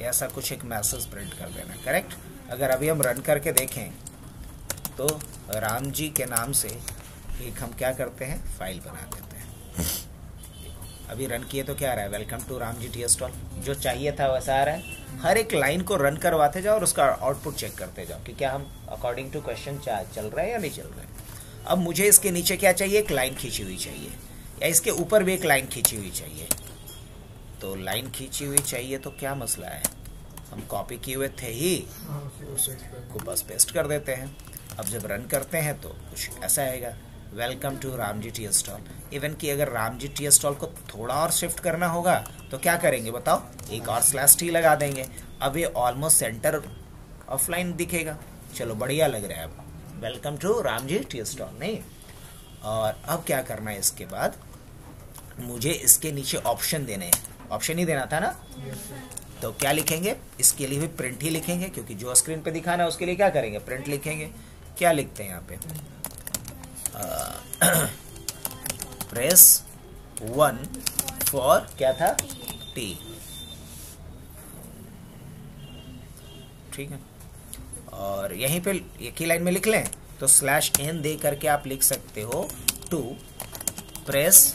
ऐसा कुछ एक मैसेज प्रिंट कर देना। करेक्ट। अगर अभी हम रन करके देखें तो राम जी के नाम से एक हम क्या करते हैं, फाइल बना देते हैं। अभी रन किए तो क्या आ रहा है, welcome to Ram ji tea stall. जो चाहिए था वैसा आ रहा है। हर एक लाइन को रन करवाते जाओ और उसका आउटपुट चेक करते जाओ कि क्या हम अकॉर्डिंग टू क्वेश्चन चल रहा है या नहीं चल रहा है। अब मुझे इसके नीचे क्या चाहिए, एक लाइन खींची हुई चाहिए, या इसके ऊपर भी एक लाइन खींची हुई चाहिए। तो लाइन खींची हुई चाहिए तो क्या मसला है, हम कॉपी किए हुए थे ही, उसको बस पेस्ट कर देते हैं। अब जब रन करते हैं तो कुछ ऐसा आएगा, welcome to Ram ji tea stall. Even कि अगर राम जी टी स्टॉल को थोड़ा और शिफ्ट करना होगा तो क्या करेंगे बताओ, एक और /t लगा देंगे। अब ये ऑलमोस्ट सेंटर ऑफलाइन दिखेगा। चलो बढ़िया लग रहा है। अब welcome to Ram ji tea stall नहीं। और अब क्या करना है, इसके बाद मुझे इसके नीचे ऑप्शन देने हैं, ऑप्शन ही देना था ना, तो क्या लिखेंगे, इसके लिए भी प्रिंट ही लिखेंगे, क्योंकि जो स्क्रीन पे दिखाना है उसके लिए क्या करेंगे, प्रिंट लिखेंगे। क्या लिखते हैं यहाँ पे, प्रेस 1 फॉर क्या था, टी, ठीक है। और यहीं पे एक ही लाइन में लिख लें तो /n दे करके आप लिख सकते हो 2, प्रेस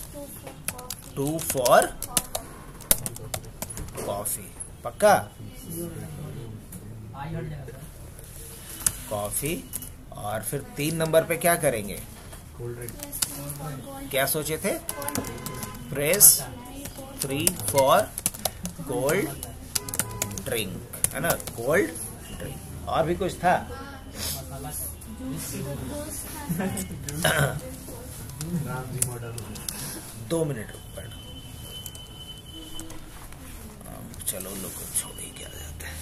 2 फॉर कॉफी, पक्का, कॉफी। और फिर 3 नंबर पे क्या करेंगे, क्या सोचे थे, प्रेस 3 फॉर कोल्ड ड्रिंक, है ना, कोल्ड ड्रिंक। और भी कुछ था, राम जी मॉडल 2 मिनट रुक पड़, चलो लोग छोड़ ही क्या जाता है।